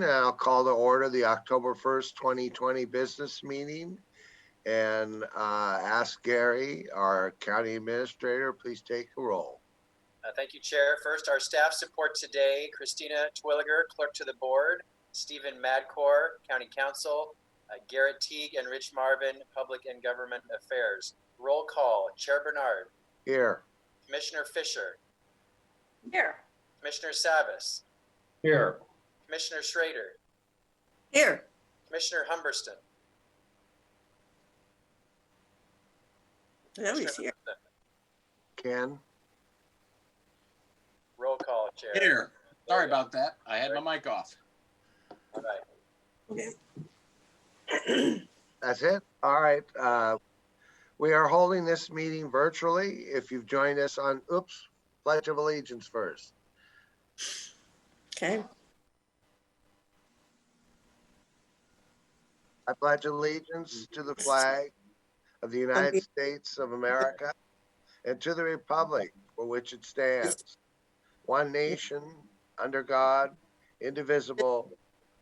and I'll call to order the October 1st, 2020 business meeting and ask Gary, our county administrator, please take a roll. Thank you, Chair. First, our staff support today: Christina Twilliger, Clerk to the Board; Stephen Madcore, County Counsel; Garrett Teague and Rich Marvin, Public and Government Affairs. Roll call: Chair Bernard. Here. Commissioner Fisher. Here. Commissioner Savas. Here. Commissioner Schrader. Here. Commissioner Humberston. Oh, he's here. Ken. Roll call, Chair. Here. Sorry about that. I had my mic off. All right. Okay. That's it? All right. We are holding this meeting virtually. If you've joined us on, Pledge of Allegiance first. Okay. I pledge allegiance to the flag of the United States of America and to the republic for which it stands, one nation, under God, indivisible,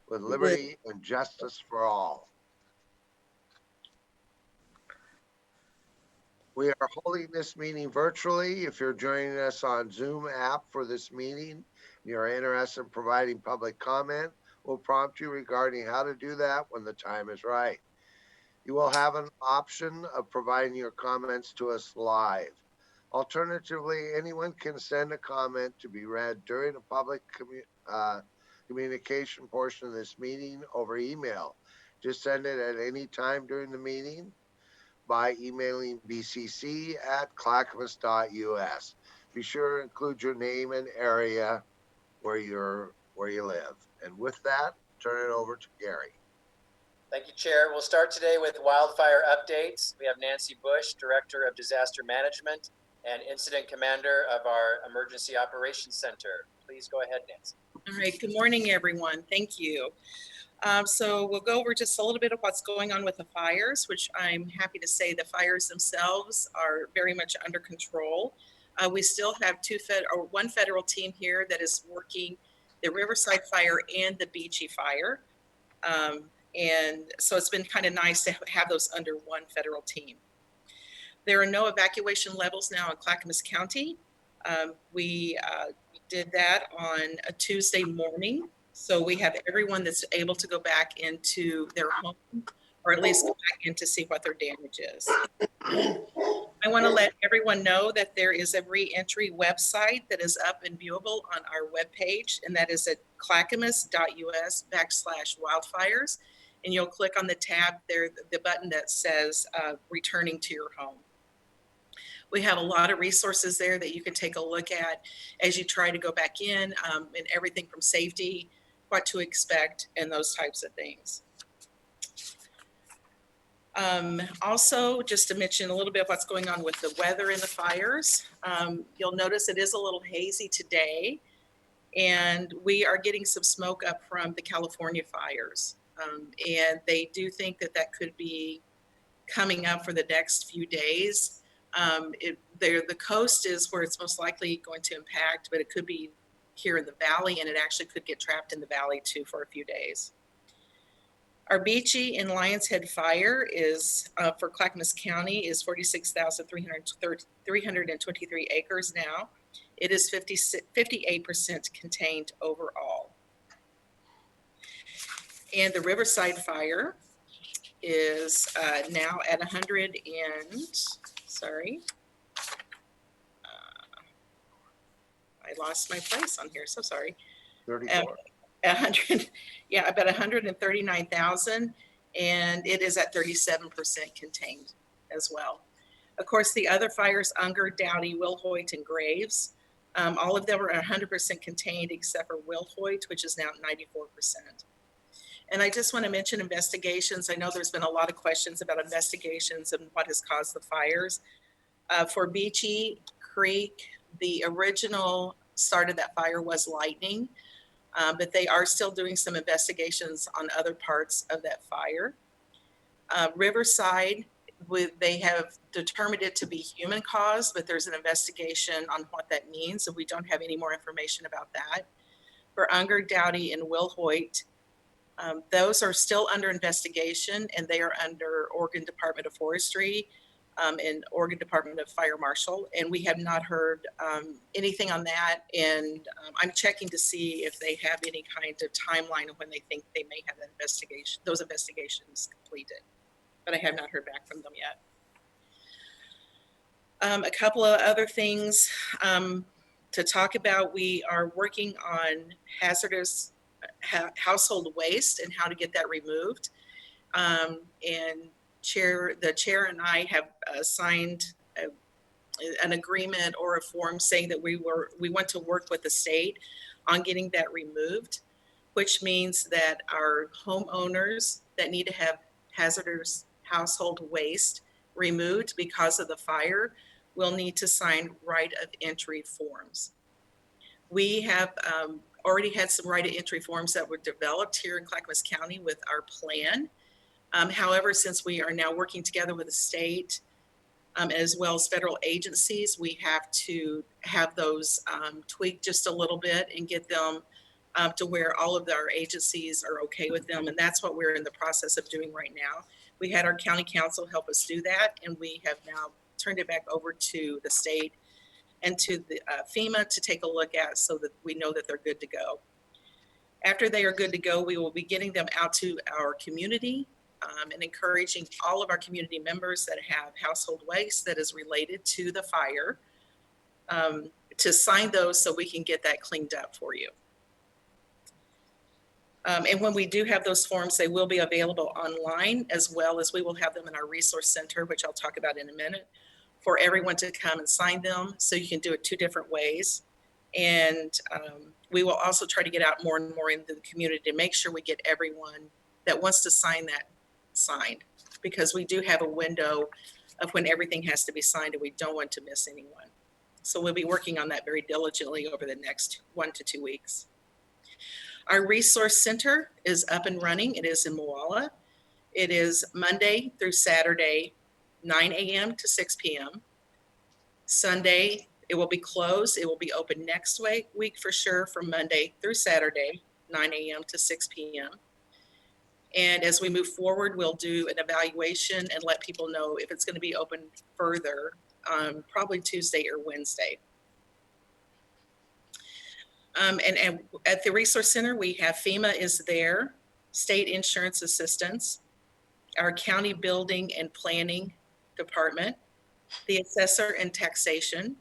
with liberty and justice for all. We are holding this meeting virtually. If you're joining us on Zoom app for this meeting, and you're interested in providing public comment, we'll prompt you regarding how to do that when the time is right. You will have an option of providing your comments to us live. Alternatively, anyone can send a comment to be read during the public communication portion of this meeting over email. Just send it at any time during the meeting by emailing bcc@clackamas.us. Be sure to include your name and area where you live. And with that, turn it over to Gary. Thank you, Chair. We'll start today with wildfire updates. We have Nancy Bush, Director of Disaster Management and Incident Commander of our Emergency Operations Center. Please go ahead, Nancy. All right, good morning, everyone. Thank you. So we'll go over just a little bit of what's going on with the fires, which I'm happy to say the fires themselves are very much under control. We still have one federal team here that is working the Riverside fire and the Beachy fire. And so it's been kind of nice to have those under one federal team. There are no evacuation levels now in Clackamas County. We did that on a Tuesday morning. So we have everyone that's able to go back into their home, or at least go back in to see what their damage is. I want to let everyone know that there is a re-entry website that is up and viewable on our webpage, and that is at clackamas.us/wildfires. And you'll click on the tab there, the button that says returning to your home. We have a lot of resources there that you can take a look at as you try to go back in, and everything from safety, what to expect, and those types of things. Also, just to mention a little bit of what's going on with the weather and the fires, you'll notice it is a little hazy today, and we are getting some smoke up from the California fires. And they do think that that could be coming up for the next few days. The coast is where it's most likely going to impact, but it could be here in the valley, and it actually could get trapped in the valley too for a few days. Our Beachy and Lions Head fire is for Clackamas County is 46,323 acres now. It is 58% contained overall. And the Riverside fire is now at 100 and, sorry. I lost my place on here, so sorry. 34. 100, yeah, about 139,000, and it is at 37% contained as well. Of course, the other fires, Unger, Dowdy, Wilhoit, and Graves, all of them are 100% contained except for Wilhoit, which is now at 94%. And I just want to mention investigations. I know there's been a lot of questions about investigations and what has caused the fires. For Beachy Creek, the original start of that fire was lightning, but they are still doing some investigations on other parts of that fire. Riverside, they have determined it to be human caused, but there's an investigation on what that means, so we don't have any more information about that. For Unger, Dowdy, and Wilhoit, Those are still under investigation, and they are under Oregon Department of Forestry and Oregon Department of Fire Marshal, and we have not heard anything on that. And I'm checking to see if they have any kind of timeline of when they think they may have those investigations completed, but I have not heard back from them yet. A couple of other things to talk about. We are working on hazardous household waste and how to get that removed. And the chair and I have signed an agreement or a form saying that we want to work with the state on getting that removed, which means that our homeowners that need to have hazardous household waste removed because of the fire will need to sign right of entry forms. We have already had some right of entry forms that were developed here in Clackamas County with our plan. However, since we are now working together with the state as well as federal agencies, we have to have those tweaked just a little bit and get them to where all of our agencies are okay with them. And that's what we're in the process of doing right now. We had our county council help us do that, and we have now turned it back over to the state and to the FEMA to take a look at so that we know that they're good to go. After they are good to go, we will be getting them out to our community and encouraging all of our community members that have household waste that is related to the fire to sign those so we can get that cleaned up for you. And when we do have those forms, they will be available online, as well as we will have them in our resource center, which I'll talk about in a minute, for everyone to come and sign them. So you can do it two different ways. And we will also try to get out more and more into the community to make sure we get everyone that wants to sign that signed, because we do have a window of when everything has to be signed and we don't want to miss anyone. So we'll be working on that very diligently over the next 1 to 2 weeks. Our resource center is up and running. It is in Moala. It is Monday through Saturday, 9 a.m. to 6 p.m. Sunday, it will be closed. It will be open next week for sure, from Monday through Saturday, 9 a.m. to 6 p.m. And as we move forward, we'll do an evaluation and let people know if it's going to be open further, probably Tuesday or Wednesday. And at the Resource Center, we have FEMA is there, state insurance assistance, our county building and planning department, the assessor and taxation,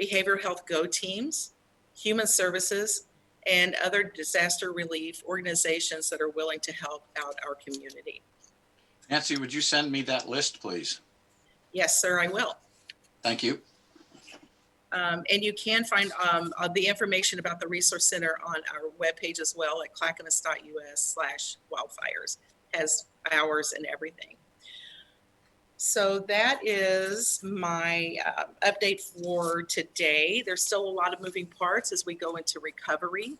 behavioral health go teams, human services, and other disaster relief organizations that are willing to help out our community. Nancy, would you send me that list, please? Yes, sir, I will. Thank you. And you can find the information about the Resource Center on our webpage as well at clackamas.us/wildfires. Has hours and everything. So that is my update for today. There's still a lot of moving parts as we go into recovery.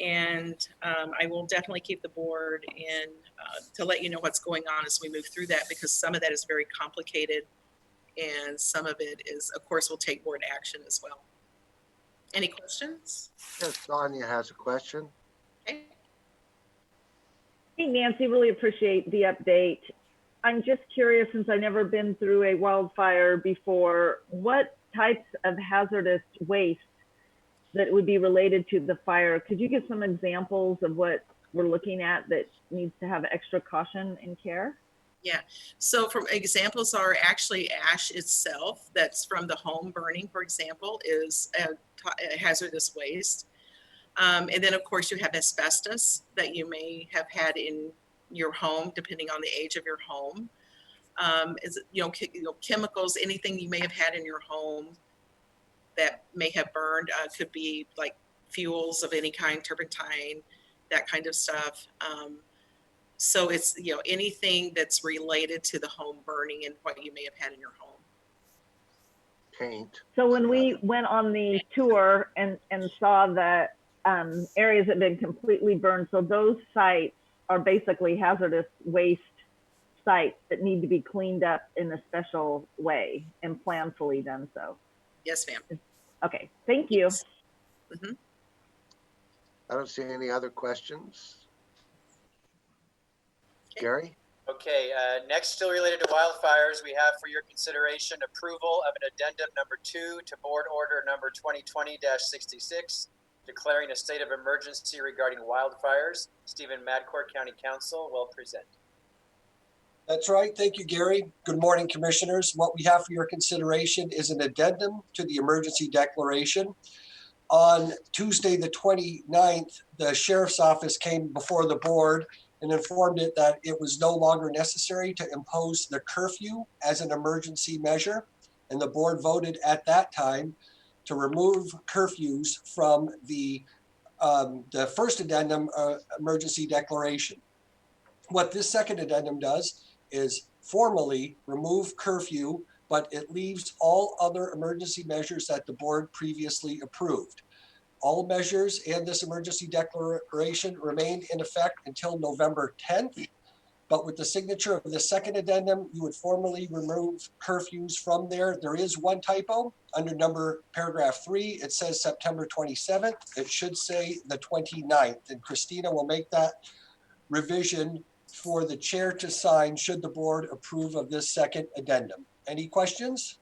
And I will definitely keep the board in to let you know what's going on as we move through that, because some of that is very complicated. And some of it is, of course, will take board action as well. Any questions? Yes, Sonia has a question. Okay. Hey, Nancy, really appreciate the update. I'm just curious, since I've never been through a wildfire before, what types of hazardous waste that would be related to the fire? Could you give some examples of what we're looking at that needs to have extra caution and care? Yeah, so from examples are actually ash itself that's from the home burning, for example, is a hazardous waste. And then of course you have asbestos that you may have had in your home, depending on the age of your home. Chemicals, anything you may have had in your home that may have burned, could be like fuels of any kind, turpentine, that kind of stuff. So it's, anything that's related to the home burning and what you may have had in your home. Paint. So when we went on the tour and saw the areas that had been completely burned, so those sites are basically hazardous waste sites that need to be cleaned up in a special way and planfully done so. Yes, ma'am. Okay, thank you. Mm-hmm. I don't see any other questions. Gary? Okay, next, still related to wildfires, we have for your consideration approval of an addendum number 2 to board order number 2020-66, declaring a state of emergency regarding wildfires. Stephen Madcourt, County Council, will present. That's right. Thank you, Gary. Good morning, Commissioners. What we have for your consideration is an addendum to the emergency declaration. On Tuesday, the 29th, the Sheriff's Office came before the board and informed it that it was no longer necessary to impose the curfew as an emergency measure. And the board voted at that time to remove curfews from the first addendum emergency declaration. What this second addendum does is formally remove curfew, but it leaves all other emergency measures that the board previously approved. All measures and this emergency declaration remained in effect until November 10th. But with the signature of the second addendum, you would formally remove curfews from there. There is one typo under paragraph 3. It says September 27th. It should say the 29th. And Christina will make that revision for the chair to sign should the board approve of this second addendum. Any questions?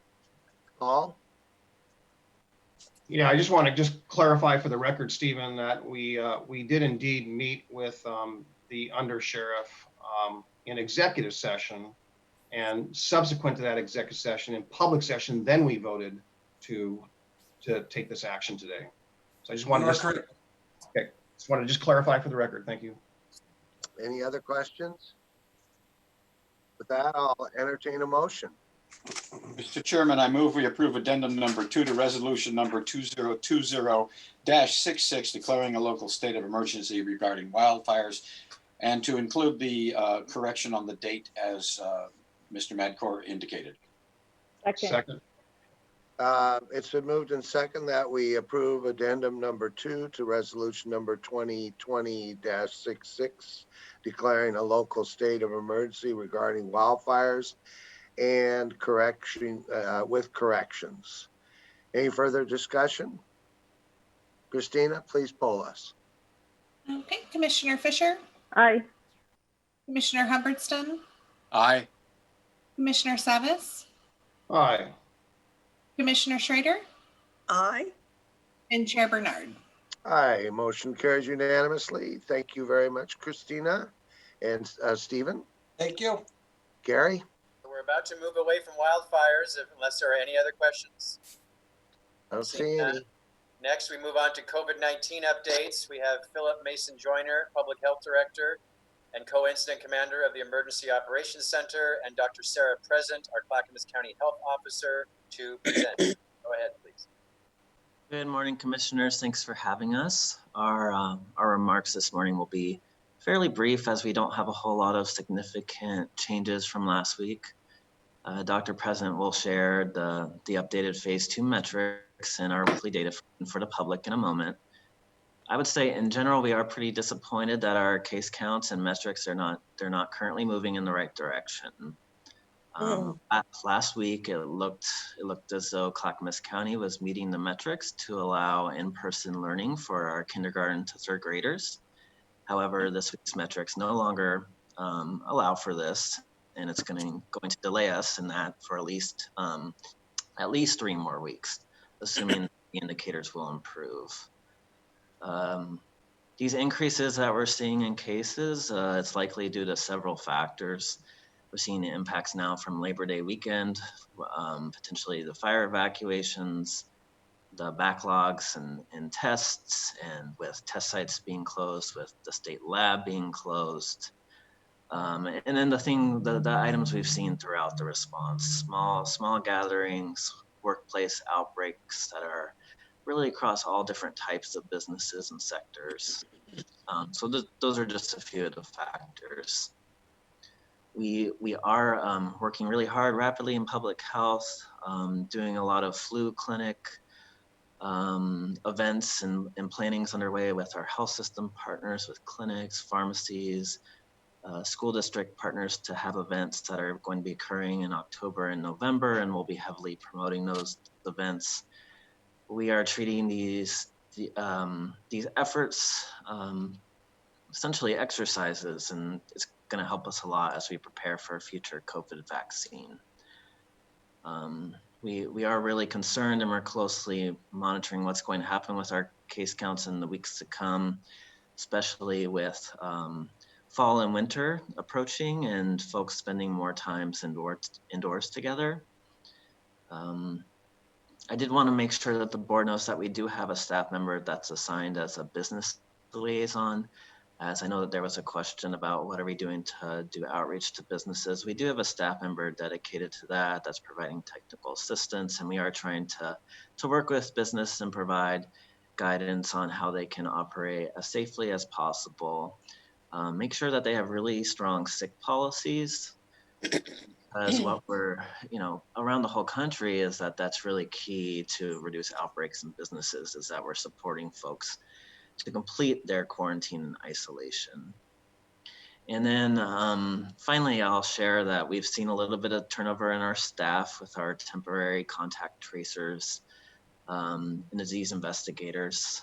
Paul? Yeah, I just want to clarify for the record, Stephen, that we did indeed meet with the undersheriff in executive session, and subsequent to that executive session, in public session, then we voted to take this action today. So I just wanted to clarify for the record. Thank you. Any other questions? With that, I'll entertain a motion. Mr. Chairman, I move we approve addendum number 2 to resolution number 2020-66, declaring a local state of emergency regarding wildfires, and to include the correction on the date as Mr. Madcourt indicated. Second. It's been moved and second that we approve addendum number 2 to resolution number 2020-66, declaring a local state of emergency regarding wildfires and correction with corrections. Any further discussion? Christina, please poll us. Okay, Commissioner Fisher, Aye. Commissioner Hubbardston, Aye. Commissioner Savis, Aye. Commissioner Schrader, Aye. and Chair Bernard. Aye, motion carries unanimously. Thank you very much, Christina and Stephen. Thank you. Gary? We're about to move away from wildfires unless there are any other questions. I don't see any. Next, we move on to COVID-19 updates. We have Philip Mason Joyner, Public Health Director and Co-Incident Commander of the Emergency Operations Center, and Dr. Sarah Present, our Clackamas County Health Officer, to present. Go ahead, please. Good morning, Commissioners. Thanks for having us. Our remarks this morning will be fairly brief as we don't have a whole lot of significant changes from last week. Dr. President will share the updated phase 2 metrics and our weekly data for the public in a moment. I would say in general, we are pretty disappointed that our case counts and metrics they're not currently moving in the right direction. Last week, it looked as though Clackamas County was meeting the metrics to allow in-person learning for our kindergarten to 3rd graders. However, this week's metrics no longer allow for this, and it's going to delay us in that for at least 3 more weeks, assuming the indicators will improve. These increases that we're seeing in cases, it's likely due to several factors. We're seeing the impacts now from Labor Day weekend, potentially the fire evacuations, the backlogs and tests, and with test sites being closed, with the state lab being closed. And then the items we've seen throughout the response, small gatherings, workplace outbreaks that are really across all different types of businesses and sectors. So those are just a few of the factors. We are working really hard rapidly in public health, doing a lot of flu clinic events and plannings underway with our health system partners, with clinics, pharmacies, school district partners to have events that are going to be occurring in October and November, and we'll be heavily promoting those events. We are treating these efforts essentially exercises, and it's going to help us a lot as we prepare for a future COVID vaccine. We are really concerned, and we're closely monitoring what's going to happen with our case counts in the weeks to come, especially with fall and winter approaching and folks spending more times indoors together. I did want to make sure that the board knows that we do have a staff member that's assigned as a business liaison, as I know that there was a question about what are we doing to do outreach to businesses. We do have a staff member dedicated to that, that's providing technical assistance, and we are trying to work with business and provide guidance on how they can operate as safely as possible. Make sure that they have really strong sick policies, because what we're, around the whole country is that that's really key to reduce outbreaks in businesses, is that we're supporting folks to complete their quarantine and isolation. And then finally, I'll share that we've seen a little bit of turnover in our staff with our temporary contact tracers and disease investigators.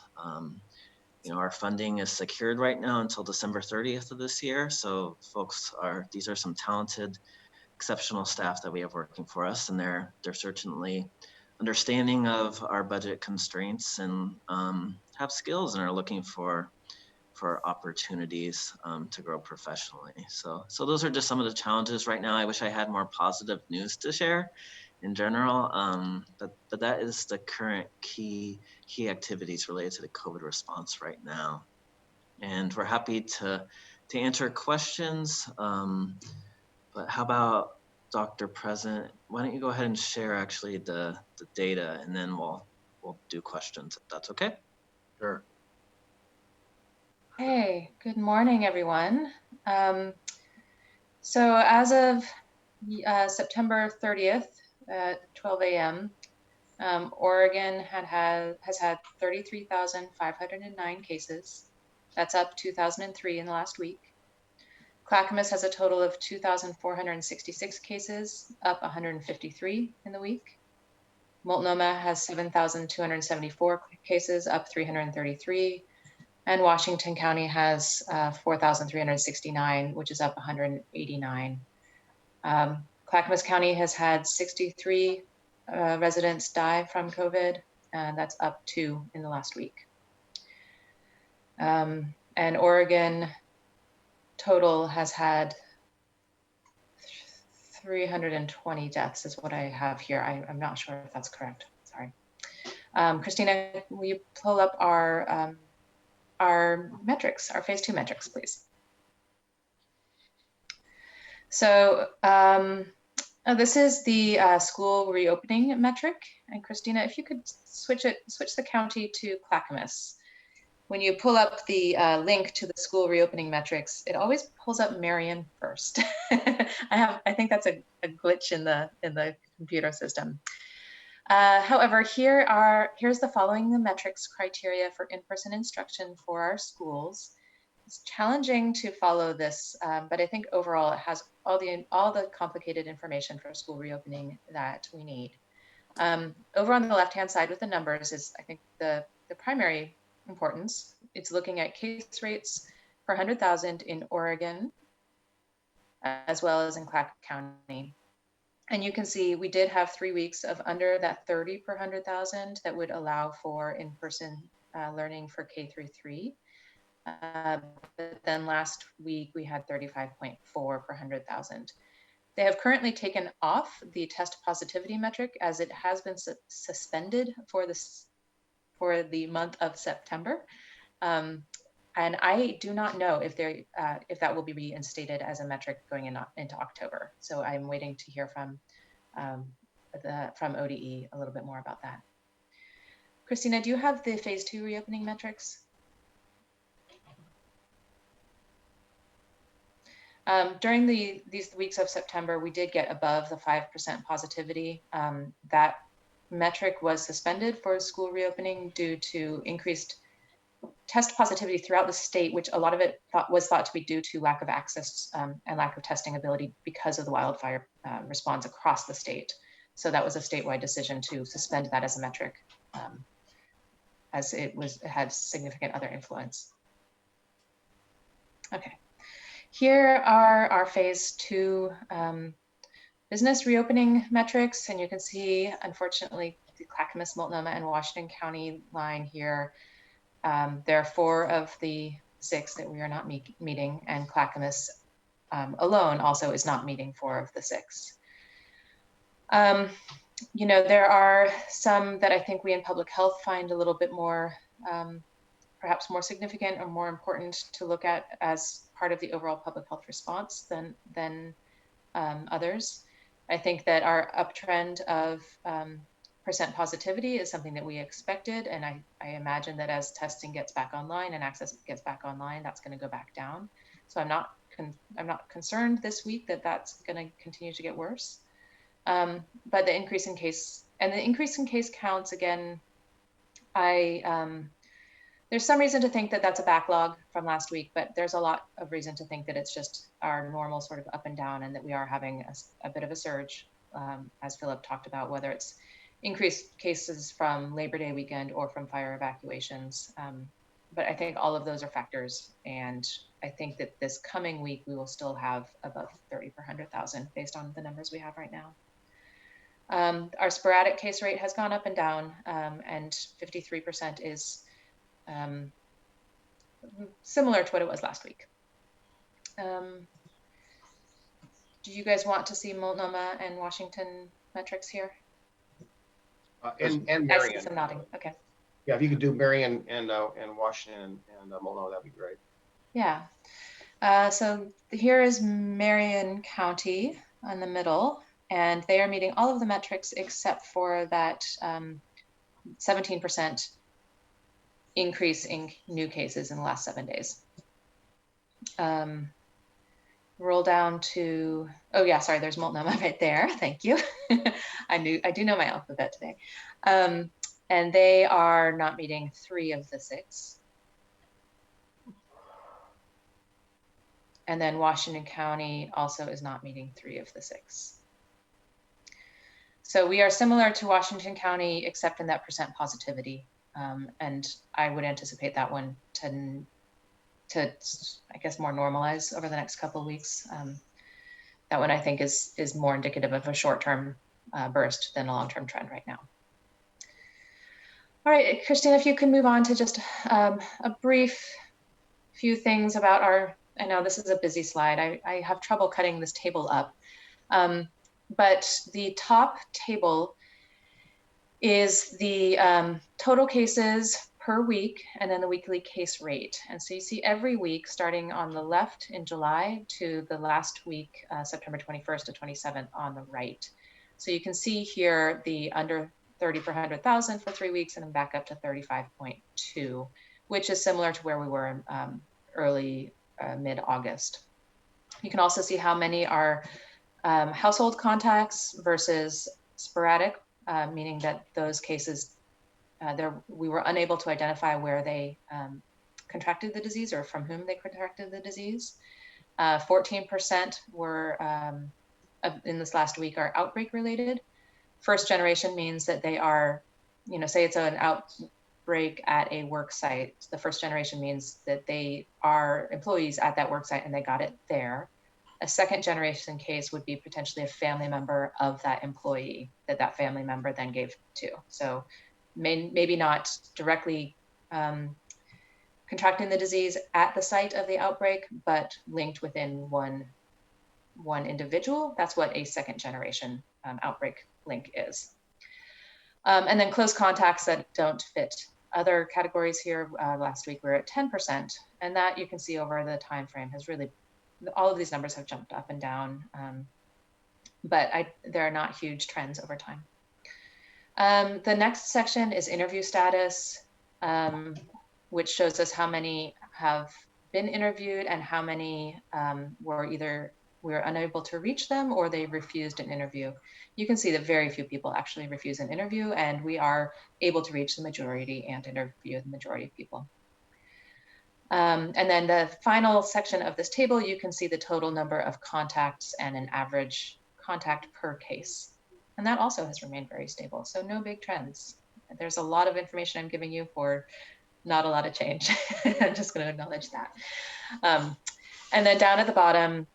Our funding is secured right now until December 30th of this year. So these are some talented, exceptional staff that we have working for us, and they're certainly understanding of our budget constraints and have skills and are looking for opportunities to grow professionally. So those are just some of the challenges right now. I wish I had more positive news to share in general, but that is the current key activities related to the COVID response right now. And we're happy to answer questions. But how about Dr. President, why don't you go ahead and share actually the data, and then we'll do questions, if that's okay? Sure. Hey, good morning, everyone. So as of September 30th at 12 a.m., Oregon has had 33,509 cases. That's up 2,003 in the last week. Clackamas has a total of 2,466 cases, up 153 in the week. Multnomah has 7,274 cases, up 333. And Washington County has 4,369, which is up 189. Clackamas County has had 63 residents die from COVID, and that's up 2 in the last week. And Oregon total has had 320 deaths is what I have here. I'm not sure if that's correct. Sorry. Christina, will you pull up our metrics, our phase 2 metrics, please? So this is the school reopening metric. And Christina, if you could switch the county to Clackamas. When you pull up the link to the school reopening metrics, it always pulls up Marion first. I think that's a glitch in the computer system. However, here's the following the metrics criteria for in-person instruction for our schools. It's challenging to follow this, but I think overall it has all the complicated information for school reopening that we need. Over on the left-hand side with the numbers is, I think, the primary importance. It's looking at case rates per 100,000 in Oregon, as well as in Clackamas County. And you can see we did have 3 weeks of under that 30 per 100,000 that would allow for in-person learning for K through 3. But then last week we had 35.4 per 100,000. They have currently taken off the test positivity metric as it has been suspended for the month of September. And I do not know if that will be reinstated as a metric going into October. So I'm waiting to hear from ODE a little bit more about that. Christina, do you have the phase 2 reopening metrics? During these weeks of September, we did get above the 5% positivity. That metric was suspended for school reopening due to increased test positivity throughout the state, which a lot of it was thought to be due to lack of access and lack of testing ability because of the wildfire response across the state. So that was a statewide decision to suspend that as a metric, as it had significant other influence. Okay. Here are our phase 2 business reopening metrics. And you can see, unfortunately, the Clackamas, Multnomah, and Washington County line here. There are 4 of the 6 that we are not meeting, and Clackamas alone also is not meeting 4 of the 6. You know, there are some that I think we in public health find a little bit more, perhaps more significant or more important to look at as part of the overall public health response than others. I think that our uptrend of percent positivity is something that we expected, and I imagine that as testing gets back online and access gets back online, that's going to go back down. So I'm not concerned this week that that's going to continue to get worse. But the increase in case counts, again, there's some reason to think that that's a backlog from last week, but there's a lot of reason to think that it's just our normal sort of up and down, and that we are having a bit of a surge, as Philip talked about, whether it's increased cases from Labor Day weekend or from fire evacuations. But I think all of those are factors, and I think that this coming week we will still have above 30 per 100,000 based on the numbers we have right now. Our sporadic case rate has gone up and down, and 53% is similar to what it was last week. Do you guys want to see Multnomah and Washington metrics here? And I see Marion. some nodding. Okay. Yeah, if you could do Marion and Washington and Multnomah, that'd be great. Yeah. So here is Marion County in the middle, and they are meeting all of the metrics except for that 17% increase in new cases in the last 7 days. Roll down to, oh yeah, sorry, there's Multnomah right there. Thank you. I do know my alphabet today. And they are not meeting 3 of the 6. And then Washington County also is not meeting 3 of the 6. So we are similar to Washington County, except in that percent positivity. And I would anticipate that one to I guess more normalize over the next couple of weeks. That one I think is more indicative of a short-term burst than a long-term trend right now. All right, Christina, if you can move on to just a brief few things about our, I know this is a busy slide. I have trouble cutting this table up. But the top table is the total cases per week and then the weekly case rate. And so you see every week starting on the left in July to the last week, September 21st to 27th on the right. So you can see here the under 30 per 100,000 for 3 weeks and then back up to 35.2, which is similar to where we were in early mid-August. You can also see how many are household contacts versus sporadic, meaning that those cases, we were unable to identify where they contracted the disease or from whom they contracted the disease. 14% were, in this last week, are outbreak related. First generation means that they are, say it's an outbreak at a work site. The first generation means that they are employees at that work site and they got it there. A second generation case would be potentially a family member of that employee that family member then gave to. So maybe not directly contracting the disease at the site of the outbreak, but linked within one individual. That's what a second generation outbreak link is. And then close contacts that don't fit other categories here. Last week we were at 10%, and that you can see over the time frame has really, all of these numbers have jumped up and down, but there are not huge trends over time. The next section is interview status, which shows us how many have been interviewed and how many were either we were unable to reach them or they refused an interview. You can see that very few people actually refuse an interview, and we are able to reach the majority and interview the majority of people. And then the final section of this table, you can see the total number of contacts and an average contact per case. And that also has remained very stable. So no big trends. There's a lot of information I'm giving you for not a lot of change. I'm just going to acknowledge that. And then down at the bottom,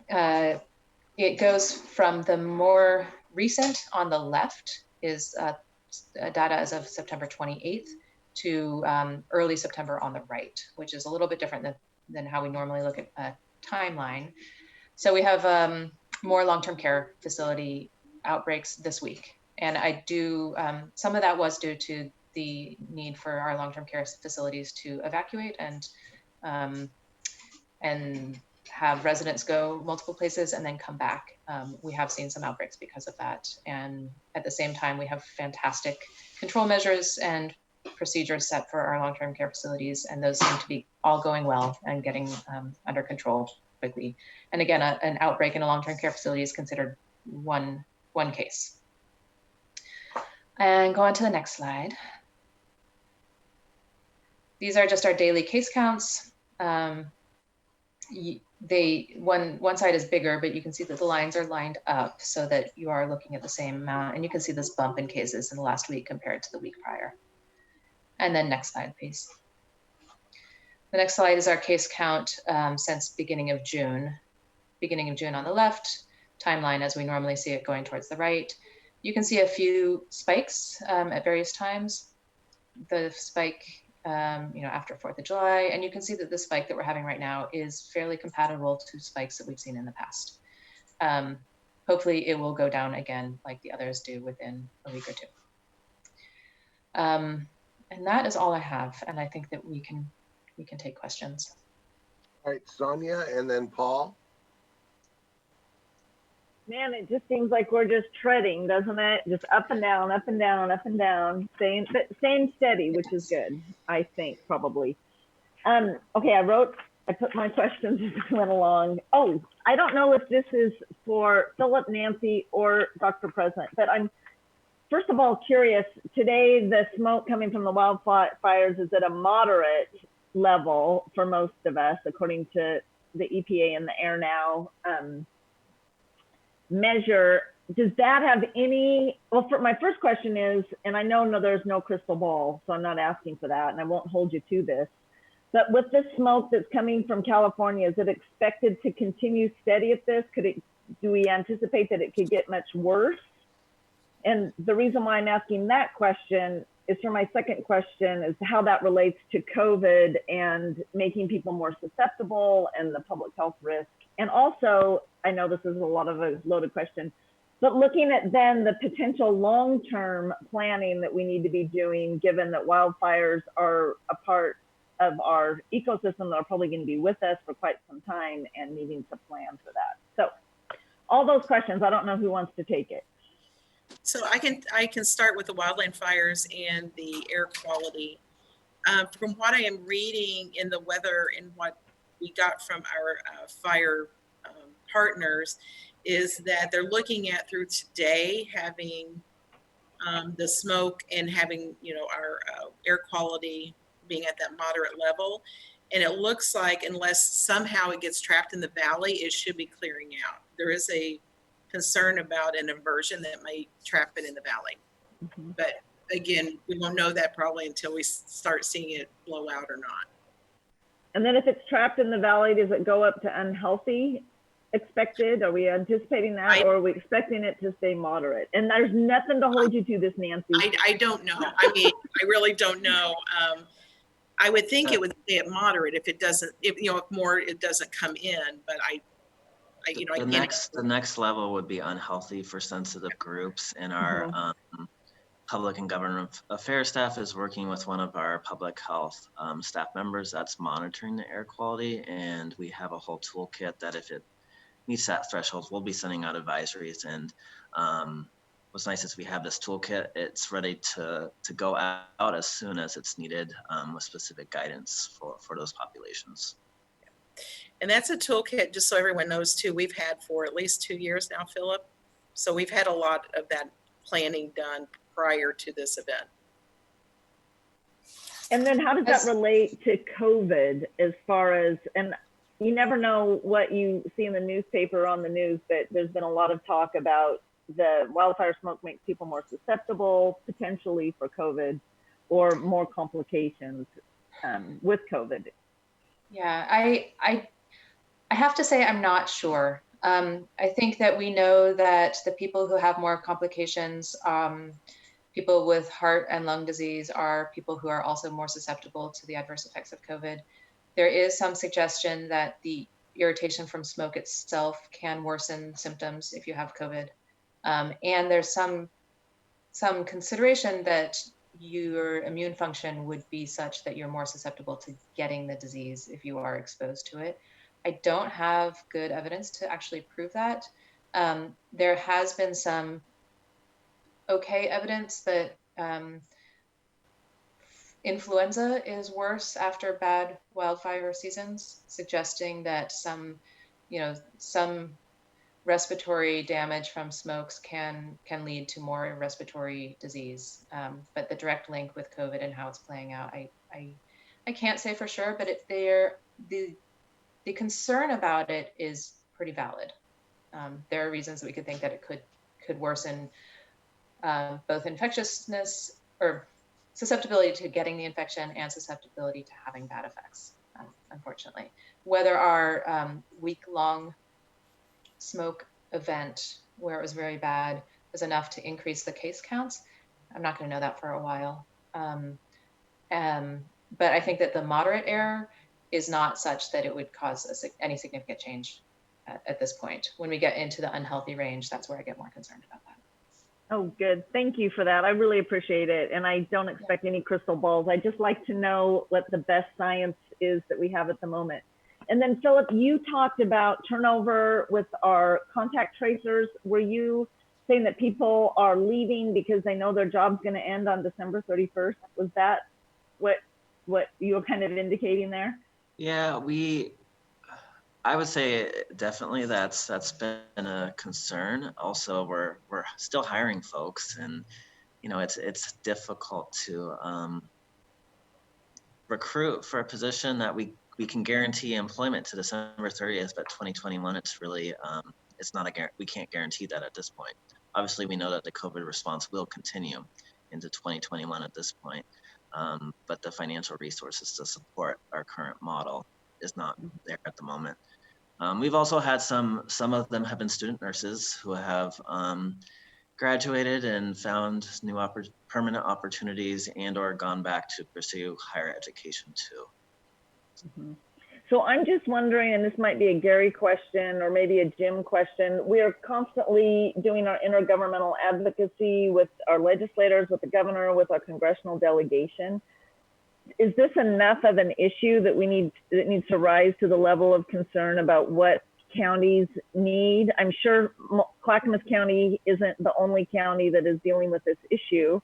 it goes from the more recent on the left is data as of September 28th to early September on the right, which is a little bit different than how we normally look at a timeline. So we have more long-term care facility outbreaks this week. And I do, some of that was due to the need for our long-term care facilities to evacuate and have residents go multiple places and then come back. We have seen some outbreaks because of that. And at the same time, we have fantastic control measures and procedures set for our long-term care facilities. And those seem to be all going well and getting under control quickly. And again, an outbreak in a long-term care facility is considered one case. And go on to the next slide. These are just our daily case counts. One side is bigger, but you can see that the lines are lined up so that you are looking at the same amount. And you can see this bump in cases in the last week compared to the week prior. And then next slide, please. The next slide is our case count since beginning of June. Beginning of June on the left, timeline as we normally see it going towards the right. You can see a few spikes at various times. The spike after 4th of July, and you can see that the spike that we're having right now is fairly compatible to spikes that we've seen in the past. Hopefully it will go down again like the others do within a week or two. And that is all I have, and I think that we can take questions. All right, Sonia, and then Paul. Man, it just seems like we're just treading, doesn't it? Just up and down, up and down, up and down. Staying steady, which is good, I think, probably. Okay, I put my questions as I went along. Oh, I don't know if this is for Philip, Nancy, or Dr. President, but I'm first of all curious. Today, the smoke coming from the wildfires is at a moderate level for most of us, according to the EPA and the Air Now measure. Does that have any, well, my first question is, and I know there's no crystal ball, so I'm not asking for that, and I won't hold you to this, but with the smoke that's coming from California, is it expected to continue steady at this? Do we anticipate that it could get much worse? And the reason why I'm asking that question is for my second question is how that relates to COVID and making people more susceptible and the public health risk. And also, I know this is a loaded question, but looking at then the potential long-term planning that we need to be doing, given that wildfires are a part of our ecosystem that are probably going to be with us for quite some time and needing to plan for that. So all those questions, I don't know who wants to take it. So I can start with the wildland fires and the air quality. From what I am reading in the weather and what we got from our fire partners is that they're looking at through today having the smoke and having our air quality being at that moderate level. And it looks like unless somehow it gets trapped in the valley, it should be clearing out. There is a concern about an inversion that may trap it in the valley. Mm-hmm. But again, we won't know that probably until we start seeing it blow out or not. And then if it's trapped in the valley, does it go up to unhealthy expected? Are we anticipating that, or are we expecting it to stay moderate? And there's nothing to hold you to this, Nancy. I don't know. I mean, I really don't know. I would think it would stay at moderate if it doesn't, if more, it doesn't come in, but the next level would be unhealthy for sensitive groups, and our public and government affairs staff is working with one of our public health staff members that's monitoring the air quality, and we have a whole toolkit that if it meets that threshold, we'll be sending out advisories. And what's nice is we have this toolkit. It's ready to go out as soon as it's needed with specific guidance for those populations. And that's a toolkit, just so everyone knows too, we've had for at least 2 years now, Philip. So we've had a lot of that planning done prior to this event. And then how does that relate to COVID as far as, and you never know what you see in the newspaper or on the news, but there's been a lot of talk about the wildfire smoke makes people more susceptible potentially for COVID or more complications with COVID. Yeah, I have to say I'm not sure. I think that we know that the people who have more complications, people with heart and lung disease, are people who are also more susceptible to the adverse effects of COVID. There is some suggestion that the irritation from smoke itself can worsen symptoms if you have COVID. And there's some consideration that your immune function would be such that you're more susceptible to getting the disease if you are exposed to it. I don't have good evidence to actually prove that. There has been some okay evidence that influenza is worse after bad wildfire seasons, suggesting that some respiratory damage from smokes can lead to more respiratory disease. But the direct link with COVID and how it's playing out, I can't say for sure, but the concern about it is pretty valid. There are reasons that we could think that it could worsen both infectiousness or susceptibility to getting the infection and susceptibility to having bad effects, unfortunately. Whether our week-long smoke event where it was very bad was enough to increase the case counts, I'm not going to know that for a while. But I think that the moderate error is not such that it would cause any significant change at this point. When we get into the unhealthy range, that's where I get more concerned about that. Oh, good. Thank you for that. I really appreciate it. And I don't expect any crystal balls. I just like to know what the best science is that we have at the moment. And then Philip, you talked about turnover with our contact tracers. Were you saying that people are leaving because they know their job's going to end on December 31st? Was that what you were kind of indicating there? Yeah, I would say definitely that's been a concern. Also, we're still hiring folks, and it's difficult to recruit for a position that we can guarantee employment to December 30th, but 2021, it's really it's not we can't guarantee that at this point. Obviously, we know that the COVID response will continue into 2021 at this point, but the financial resources to support our current model is not there at the moment. We've also had some of them have been student nurses who have graduated and found new permanent opportunities and or gone back to pursue higher education too. Mm-hmm. So I'm just wondering, and this might be a Gary question or maybe a Jim question, we are constantly doing our intergovernmental advocacy with our legislators, with the governor, with our congressional delegation. Is this enough of an issue that needs to rise to the level of concern about what counties need? I'm sure Clackamas County isn't the only county that is dealing with this issue.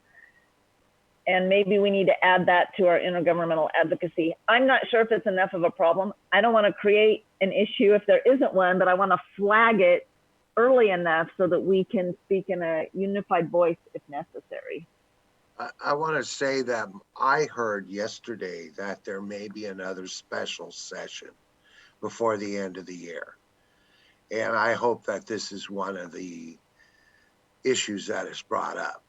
And maybe we need to add that to our intergovernmental advocacy. I'm not sure if it's enough of a problem. I don't want to create an issue if there isn't one, but I want to flag it early enough so that we can speak in a unified voice if necessary. I want to say that I heard yesterday that there may be another special session before the end of the year. And I hope that this is one of the issues that is brought up,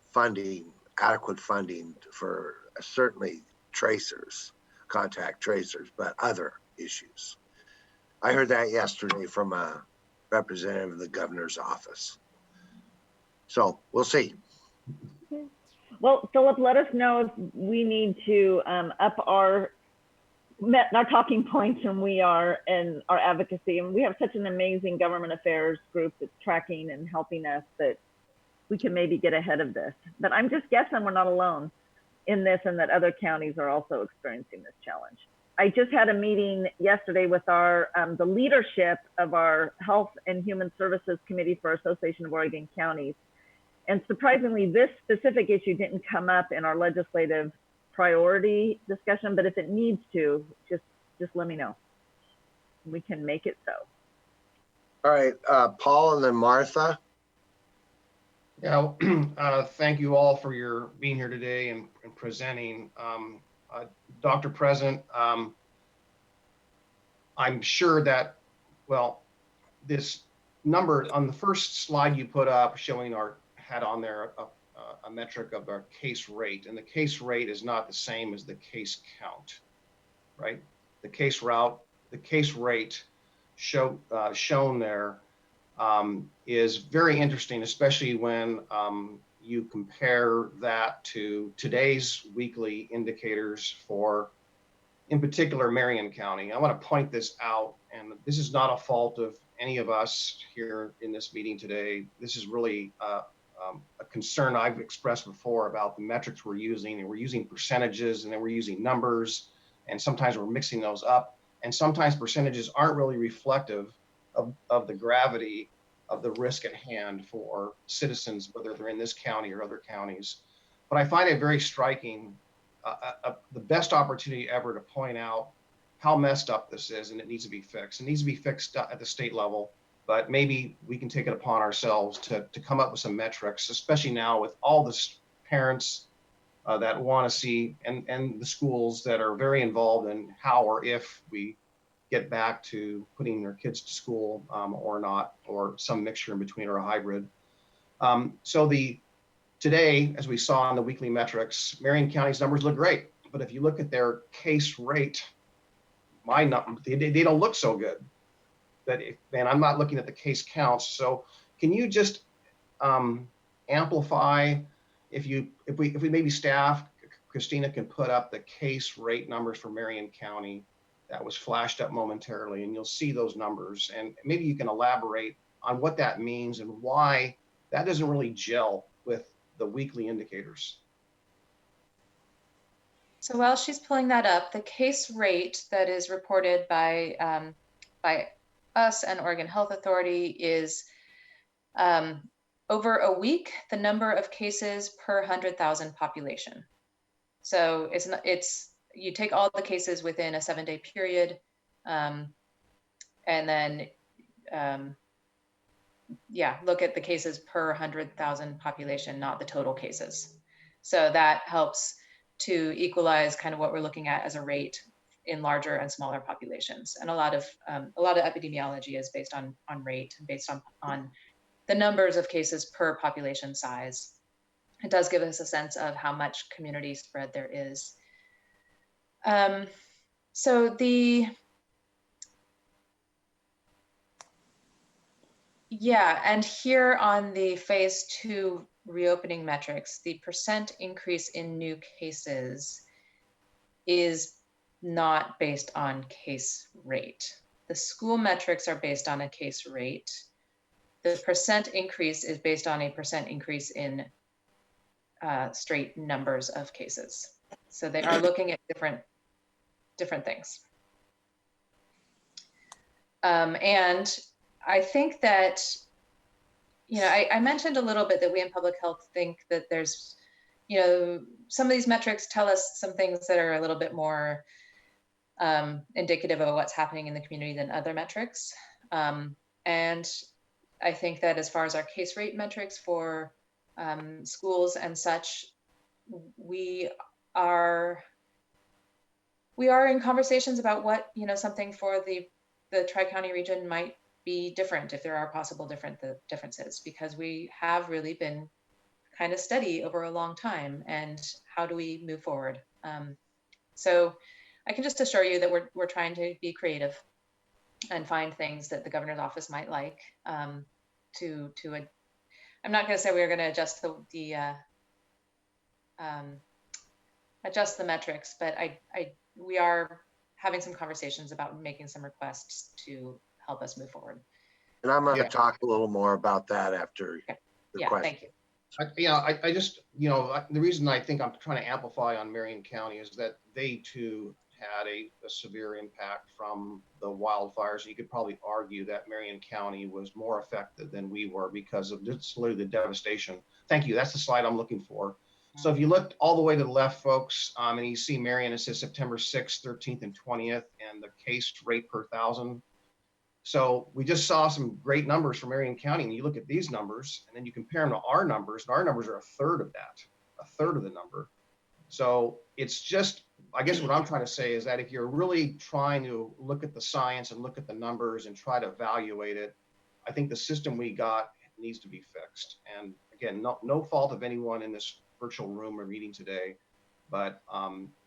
adequate funding for certainly tracers, contact tracers, but other issues. I heard that yesterday from a representative of the governor's office. So we'll see. Well, Philip, let us know if we need to up our talking points and we are in our advocacy. And we have such an amazing government affairs group that's tracking and helping us that we can maybe get ahead of this. But I'm just guessing we're not alone in this and that other counties are also experiencing this challenge. I just had a meeting yesterday with our the leadership of our Health and Human Services Committee for Association of Oregon Counties. And surprisingly, this specific issue didn't come up in our legislative priority discussion, but if it needs to, just let me know. We can make it so. All right, Paul and then Martha. Yeah, thank you all for your being here today and presenting. Dr. President, I'm sure that, well, this number on the first slide you put up showing had on there a metric of our case rate, and the case rate is not the same as the case count, right? The case rate shown there is very interesting, especially when you compare that to today's weekly indicators for, in particular, Marion County. I want to point this out, and this is not a fault of any of us here in this meeting today. This is really a concern I've expressed before about the metrics we're using, and we're using percentages, and then we're using numbers, and sometimes we're mixing those up, and sometimes percentages aren't really reflective of the gravity of the risk at hand for citizens, whether they're in this county or other counties. But I find it very striking, the best opportunity ever to point out how messed up this is, and it needs to be fixed. It needs to be fixed at the state level, but maybe we can take it upon ourselves to come up with some metrics, especially now with all the parents that want to see, and the schools that are very involved in how or if we get back to putting their kids to school or not, or some mixture in between, or a hybrid. So today, as we saw in the weekly metrics, Marion County's numbers look great, but if you look at their case rate, they don't look so good. And I'm not looking at the case counts. So can you just amplify, if we maybe staff, Christina can put up the case rate numbers for Marion County that was flashed up momentarily, and you'll see those numbers. And maybe you can elaborate on what that means and why that doesn't really gel with the weekly indicators. So while she's pulling that up, the case rate that is reported by us and Oregon Health Authority is over a week, the number of cases per 100,000 population. So you take all the cases within a 7-day period, and then look at the cases per 100,000 population, not the total cases. So that helps to equalize kind of what we're looking at as a rate in larger and smaller populations. And a lot of epidemiology is based on rate and based on the numbers of cases per population size. It does give us a sense of how much community spread there is. And here on the phase 2 reopening metrics, the percent increase in new cases is not based on case rate. The school metrics are based on a case rate. The percent increase is based on a percent increase in straight numbers of cases. So they are looking at different things. And I think that, I mentioned a little bit that we in public health think that there's, some of these metrics tell us some things that are a little bit more indicative of what's happening in the community than other metrics. And I think that as far as our case rate metrics for schools and such, we are in conversations about what, something for the Tri-County region might be different, if there are possible differences, because we have really been kind of steady over a long time, and how do we move forward? So I can just assure you that we're trying to be creative and find things that the governor's office might like. I'm not going to say we're going to adjust the metrics, but we are having some conversations about making some requests to help us move forward. And I'm going to talk a little more about that after the question. Thank you. I just, the reason I think I'm trying to amplify on Marion County is that they too had a severe impact from the wildfires. You could probably argue that Marion County was more affected than we were because of just literally the devastation. Thank you. That's the slide I'm looking for. So if you look all the way to the left, folks, and you see Marion, it says September 6th, 13th, and 20th, and the case rate per 1,000. So we just saw some great numbers for Marion County, and you look at these numbers, and then you compare them to our numbers, and our numbers are a third of that, a third of the number. So it's just, I guess what I'm trying to say is that if you're really trying to look at the science and look at the numbers and try to evaluate it, I think the system we got needs to be fixed. And again, no fault of anyone in this virtual room or meeting today, but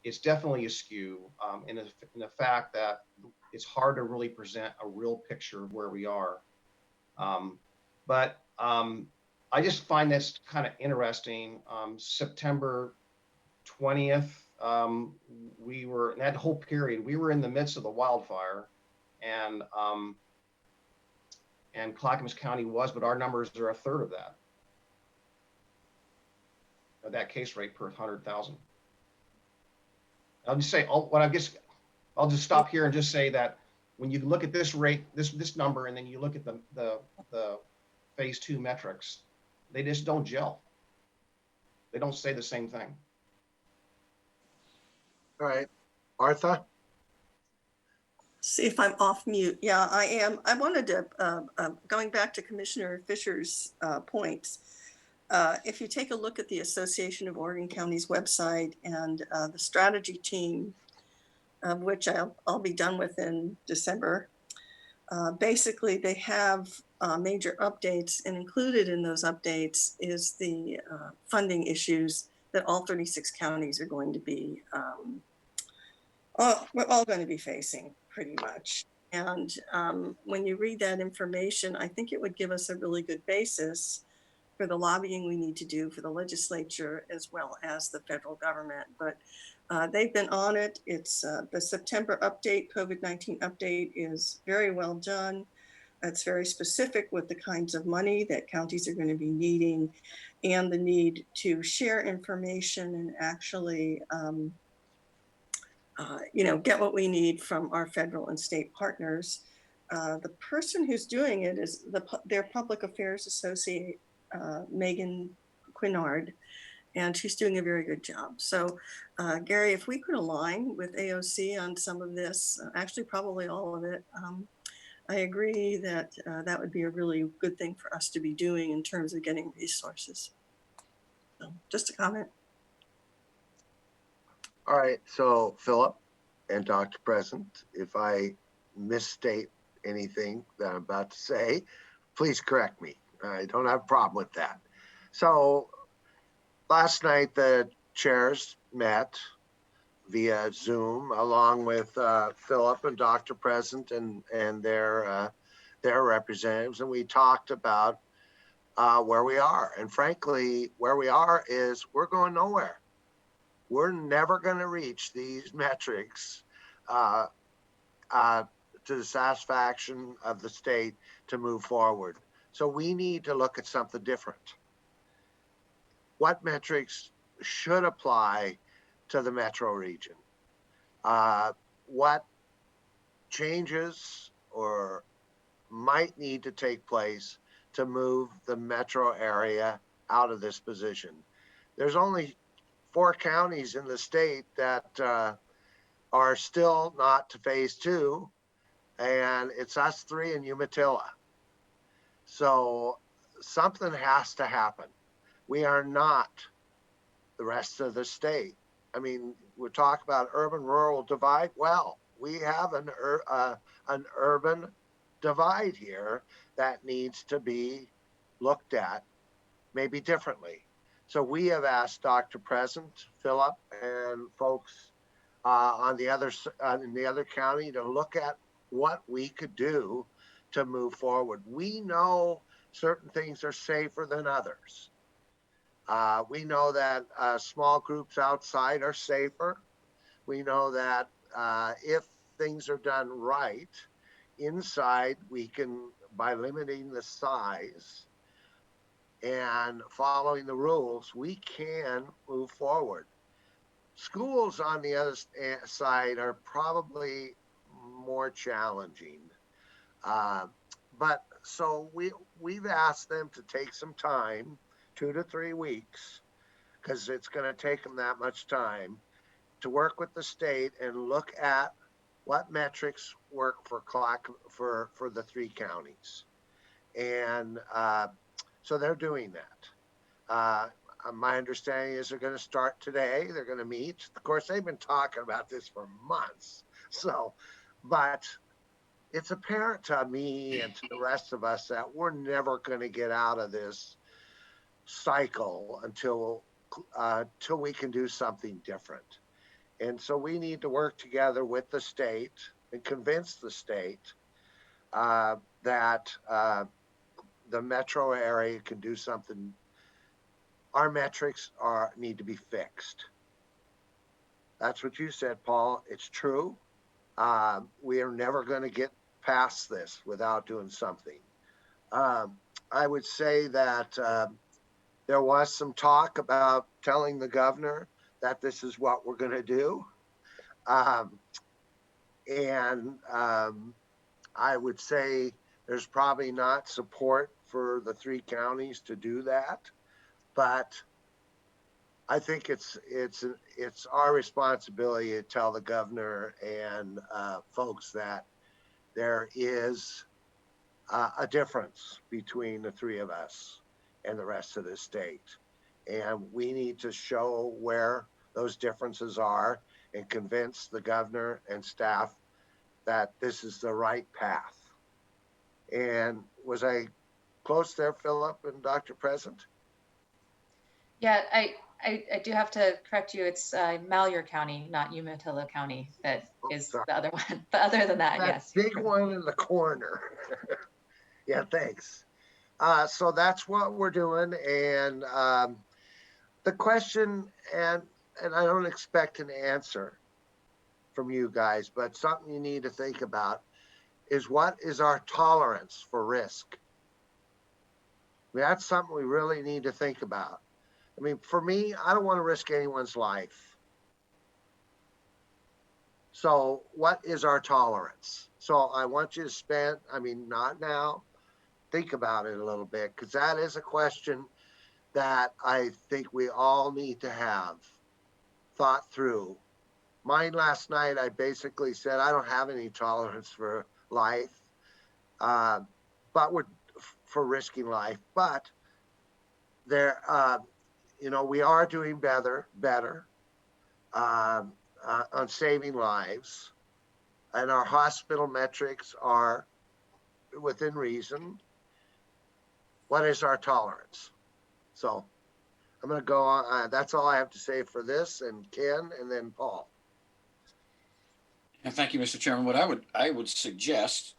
it's definitely askew in the fact that it's hard to really present a real picture of where we are. But I just find this kind of interesting. September 20th, we were in that whole period, we were in the midst of the wildfire, and Clackamas County was, but our numbers are a third of that. That case rate per 100,000. I'll just say, I'll just stop here and just say that when you look at this rate, this number, and then you look at the phase 2 metrics, they just don't gel. They don't say the same thing. All right, Martha? See if I'm off mute. Yeah, I am. I wanted to, going back to Commissioner Fisher's points, if you take a look at the Association of Oregon Counties website and the strategy team, of which I'll be done with in December, basically they have major updates, and included in those updates is the funding issues that all 36 counties are going to be, we're all going to be facing pretty much. And when you read that information, I think it would give us a really good basis for the lobbying we need to do for the legislature as well as the federal government. But they've been on it. It's the September update, COVID-19 update is very well done. It's very specific with the kinds of money that counties are going to be needing and the need to share information and actually get what we need from our federal and state partners. The person who's doing it is their public affairs associate, Megan Quinard, and she's doing a very good job. So Gary, if we could align with AOC on some of this, actually probably all of it, I agree that that would be a really good thing for us to be doing in terms of getting resources. So just a comment. All right, so Philip and Dr. President, if I misstate anything that I'm about to say, please correct me. I don't have a problem with that. So last night, the chairs met via Zoom along with Philip and Dr. President and their representatives, and we talked about where we are. And frankly, where we are is we're going nowhere. We're never going to reach these metrics to the satisfaction of the state to move forward. So we need to look at something different. What metrics should apply to the metro region? What changes or might need to take place to move the metro area out of this position? There's only 4 counties in the state that are still not to phase 2, and it's us 3 in Umatilla. So something has to happen. We are not the rest of the state. I mean, we're talking about urban-rural divide. Well, we have an urban divide here that needs to be looked at maybe differently. So we have asked Dr. President, Philip, and folks in the other county to look at what we could do to move forward. We know certain things are safer than others. We know that small groups outside are safer. We know that if things are done right, inside we can, by limiting the size and following the rules, we can move forward. Schools on the other side are probably more challenging. But so we've asked them to take some time, 2 to 3 weeks, because it's going to take them that much time to work with the state and look at what metrics work for the 3 counties. And so they're doing that. My understanding is they're going to start today. They're going to meet. Of course, they've been talking about this for months. So, but it's apparent to me and to the rest of us that we're never going to get out of this cycle until we can do something different. And so we need to work together with the state and convince the state that the metro area can do something. Our metrics need to be fixed. That's what you said, Paul. It's true. We are never going to get past this without doing something. I would say that there was some talk about telling the governor that this is what we're going to do. I would say there's probably not support for the 3 counties to do that, but I think it's our responsibility to tell the governor and folks that there is a difference between the 3 of us and the rest of the state. And we need to show where those differences are and convince the governor and staff that this is the right path. And was I close there, Philip and Dr. President? Yeah, I do have to correct you. It's Malheur County, not Umatilla County, that is sorry. the other one. But other than that, yes. Big one in the corner. Yeah, thanks. So that's what we're doing. And the question, and I don't expect an answer from you guys, but something you need to think about is what is our tolerance for risk? That's something we really need to think about. I mean, for me, I don't want to risk anyone's life. So what is our tolerance? So I want you to spend, I mean, not now, think about it a little bit, because that is a question that I think we all need to have thought through. Mine last night, I basically said, I don't have any tolerance for life, but for risking life, but there, we are doing better on saving lives, and our hospital metrics are within reason. What is our tolerance? So I'm going to go on. That's all I have to say for this, and Ken, and then Paul. And thank you, Mr. Chairman. What I would suggest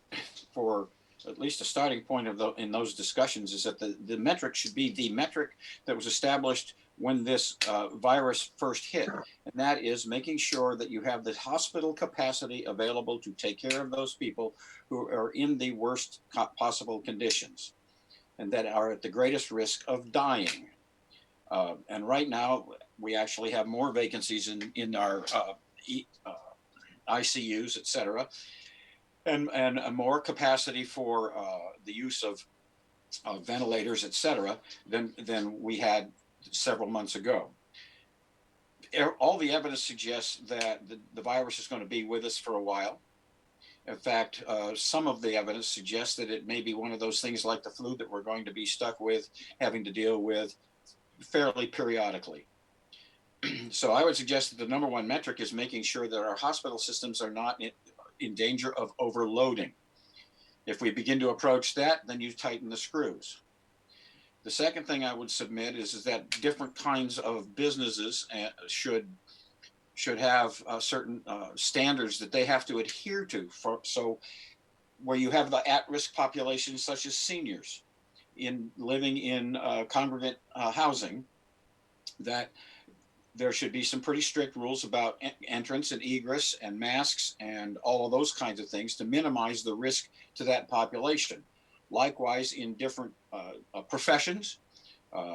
for at least a starting point in those discussions is that the metric should be the metric that was established when this virus first hit. And that is making sure that you have the hospital capacity available to take care of those people who are in the worst possible conditions and that are at the greatest risk of dying. And right now, we actually have more vacancies in our ICUs, et cetera, and more capacity for the use of ventilators, et cetera, than we had several months ago. All the evidence suggests that the virus is going to be with us for a while. In fact, some of the evidence suggests that it may be one of those things like the flu that we're going to be stuck with, having to deal with fairly periodically. So I would suggest that the number one metric is making sure that our hospital systems are not in danger of overloading. If we begin to approach that, then you tighten the screws. The second thing I would submit is that different kinds of businesses should have certain standards that they have to adhere to. So where you have the at-risk populations such as seniors living in congregate housing, that there should be some pretty strict rules about entrance and egress and masks and all of those kinds of things to minimize the risk to that population. Likewise, in different professions,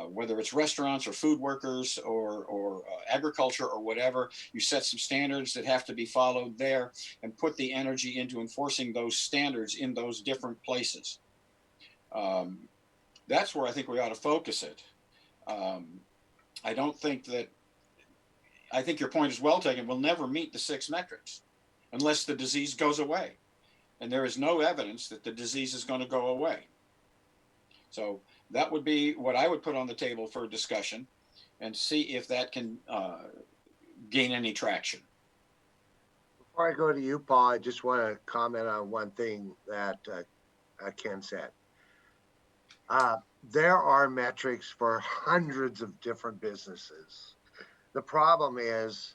whether it's restaurants or food workers or agriculture or whatever, you set some standards that have to be followed there and put the energy into enforcing those standards in those different places. That's where I think we ought to focus it. I think your point is well taken. We'll never meet the 6 metrics unless the disease goes away. And there is no evidence that the disease is going to go away. So that would be what I would put on the table for discussion and see if that can gain any traction. Before I go to you, Paul, I just want to comment on one thing that Ken said. There are metrics for hundreds of different businesses. The problem is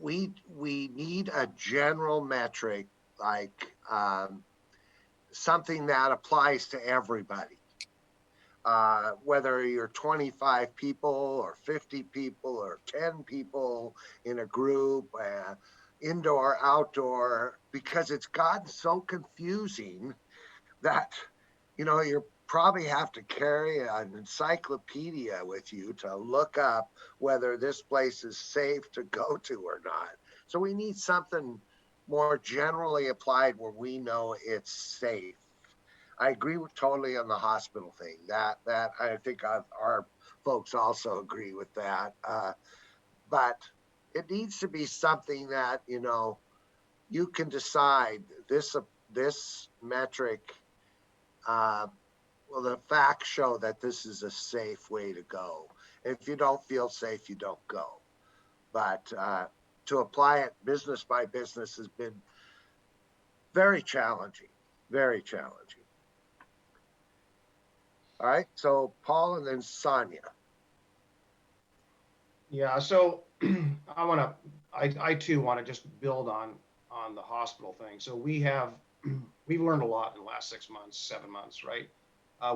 we need a general metric, like something that applies to everybody. Whether you're 25 people or 50 people or 10 people in a group, indoor, outdoor, because it's gotten so confusing that, you know, you probably have to carry an encyclopedia with you to look up whether this place is safe to go to or not. So we need something more generally applied where we know it's safe. I agree with totally on the hospital thing. That I think our folks also agree with that. But it needs to be something that, you know, you can decide this metric. Well, the facts show that this is a safe way to go. If you don't feel safe, you don't go. But to apply it business by business has been very challenging, very challenging. All right, so Paul and then Sonia. Yeah, so I too want to just build on the hospital thing. So we've learned a lot in the last 6 months, 7 months, right?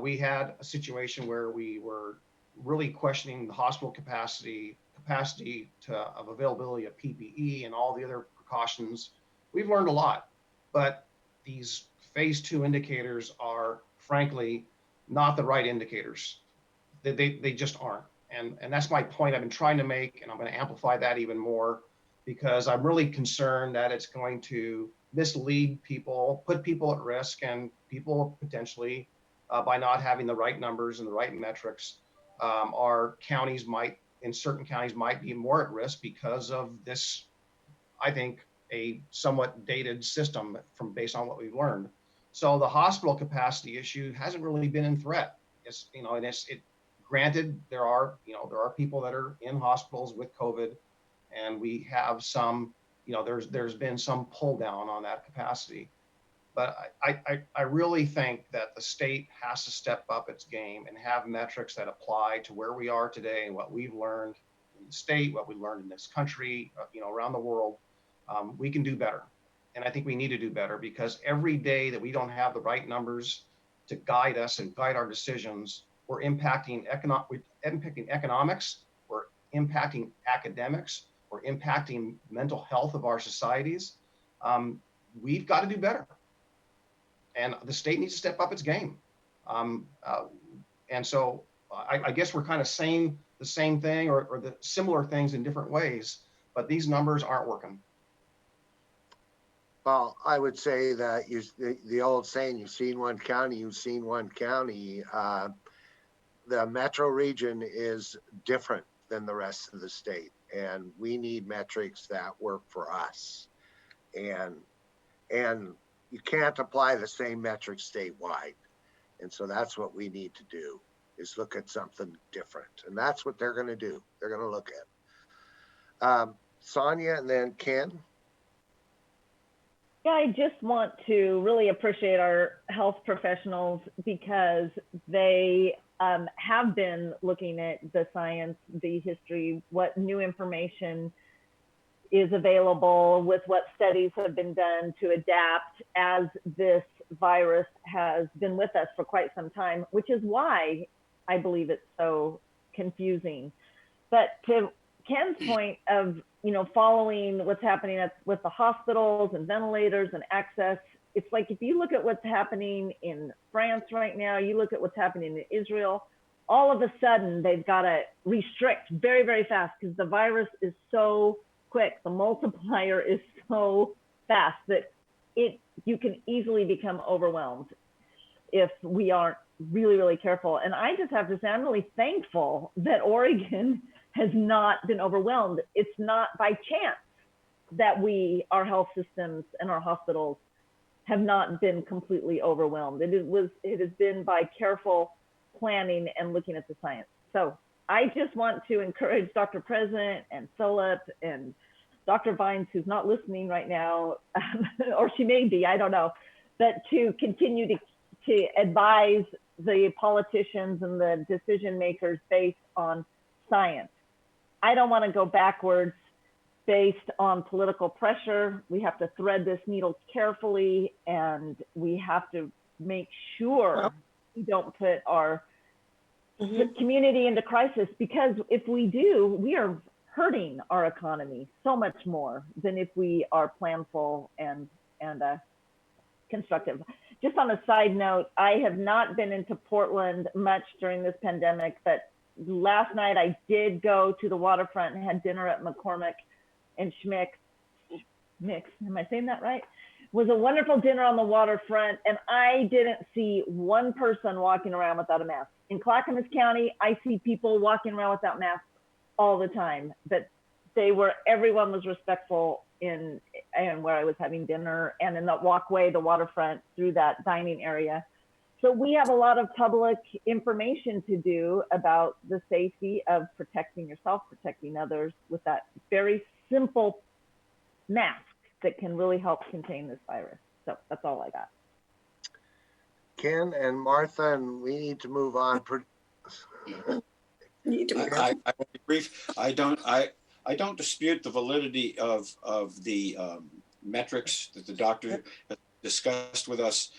We had a situation where we were really questioning the hospital capacity of availability of PPE and all the other precautions. We've learned a lot, but these phase 2 indicators are frankly not the right indicators. They just aren't. And that's my point I've been trying to make, and I'm going to amplify that even more, because I'm really concerned that it's going to mislead people, put people at risk, and people potentially, by not having the right numbers and the right metrics, our counties in certain counties might be more at risk because of this, I think, a somewhat dated system based on what we've learned. So the hospital capacity issue hasn't really been in threat. It's, you know, and granted, there are people that are in hospitals with COVID, and we have some, you know, there's been some pull down on that capacity. But I really think that the state has to step up its game and have metrics that apply to where we are today and what we've learned in the state, what we learned in this country, you know, around the world. We can do better. And I think we need to do better, because every day that we don't have the right numbers to guide us and guide our decisions, we're impacting economics, we're impacting academics, we're impacting mental health of our societies. We've got to do better. And the state needs to step up its game. And so I guess we're kind of saying the same thing or the similar things in different ways, but these numbers aren't working. Well, I would say that the old saying, you've seen one county, you've seen one county. The metro region is different than the rest of the state, and we need metrics that work for us. And you can't apply the same metrics statewide. And so that's what we need to do, is look at something different. And that's what they're going to do. They're going to look at. Sonia and then Ken. Yeah, I just want to really appreciate our health professionals, because they have been looking at the science, the history, what new information is available, with what studies have been done to adapt as this virus has been with us for quite some time, which is why I believe it's so confusing. But to Ken's point of, you know, following what's happening with the hospitals and ventilators and access, it's like, if you look at what's happening in France right now, you look at what's happening in Israel, all of a sudden they've got to restrict very, very fast, because the virus is so quick. The multiplier is so fast that you can easily become overwhelmed if we aren't really, really careful. And I just have to say, I'm really thankful that Oregon has not been overwhelmed. It's not by chance that our health systems and our hospitals have not been completely overwhelmed. It has been by careful planning and looking at the science. So I just want to encourage Dr. President and Philip and Dr. Vines, who's not listening right now, or she may be, I don't know, but to continue to advise the politicians and the decision makers based on science. I don't want to go backwards based on political pressure. We have to thread this needle carefully, and we have to make sure we don't put our community into crisis, because if we do, we are hurting our economy so much more than if we are planful and constructive. Just on a side note, I have not been into Portland much during this pandemic, but last night I did go to the waterfront and had dinner at McCormick and Schmick's. Am I saying that right? It was a wonderful dinner on the waterfront, and I didn't see one person walking around without a mask. In Clackamas County, I see people walking around without masks all the time, but everyone was respectful in where I was having dinner and in that walkway, the waterfront, through that dining area. So we have a lot of public information to do about the safety of protecting yourself, protecting others with that very simple mask that can really help contain this virus. So that's all I got. Ken and Martha, and we need to move on. I will be brief. I don't dispute the validity of the metrics that the doctor has discussed with us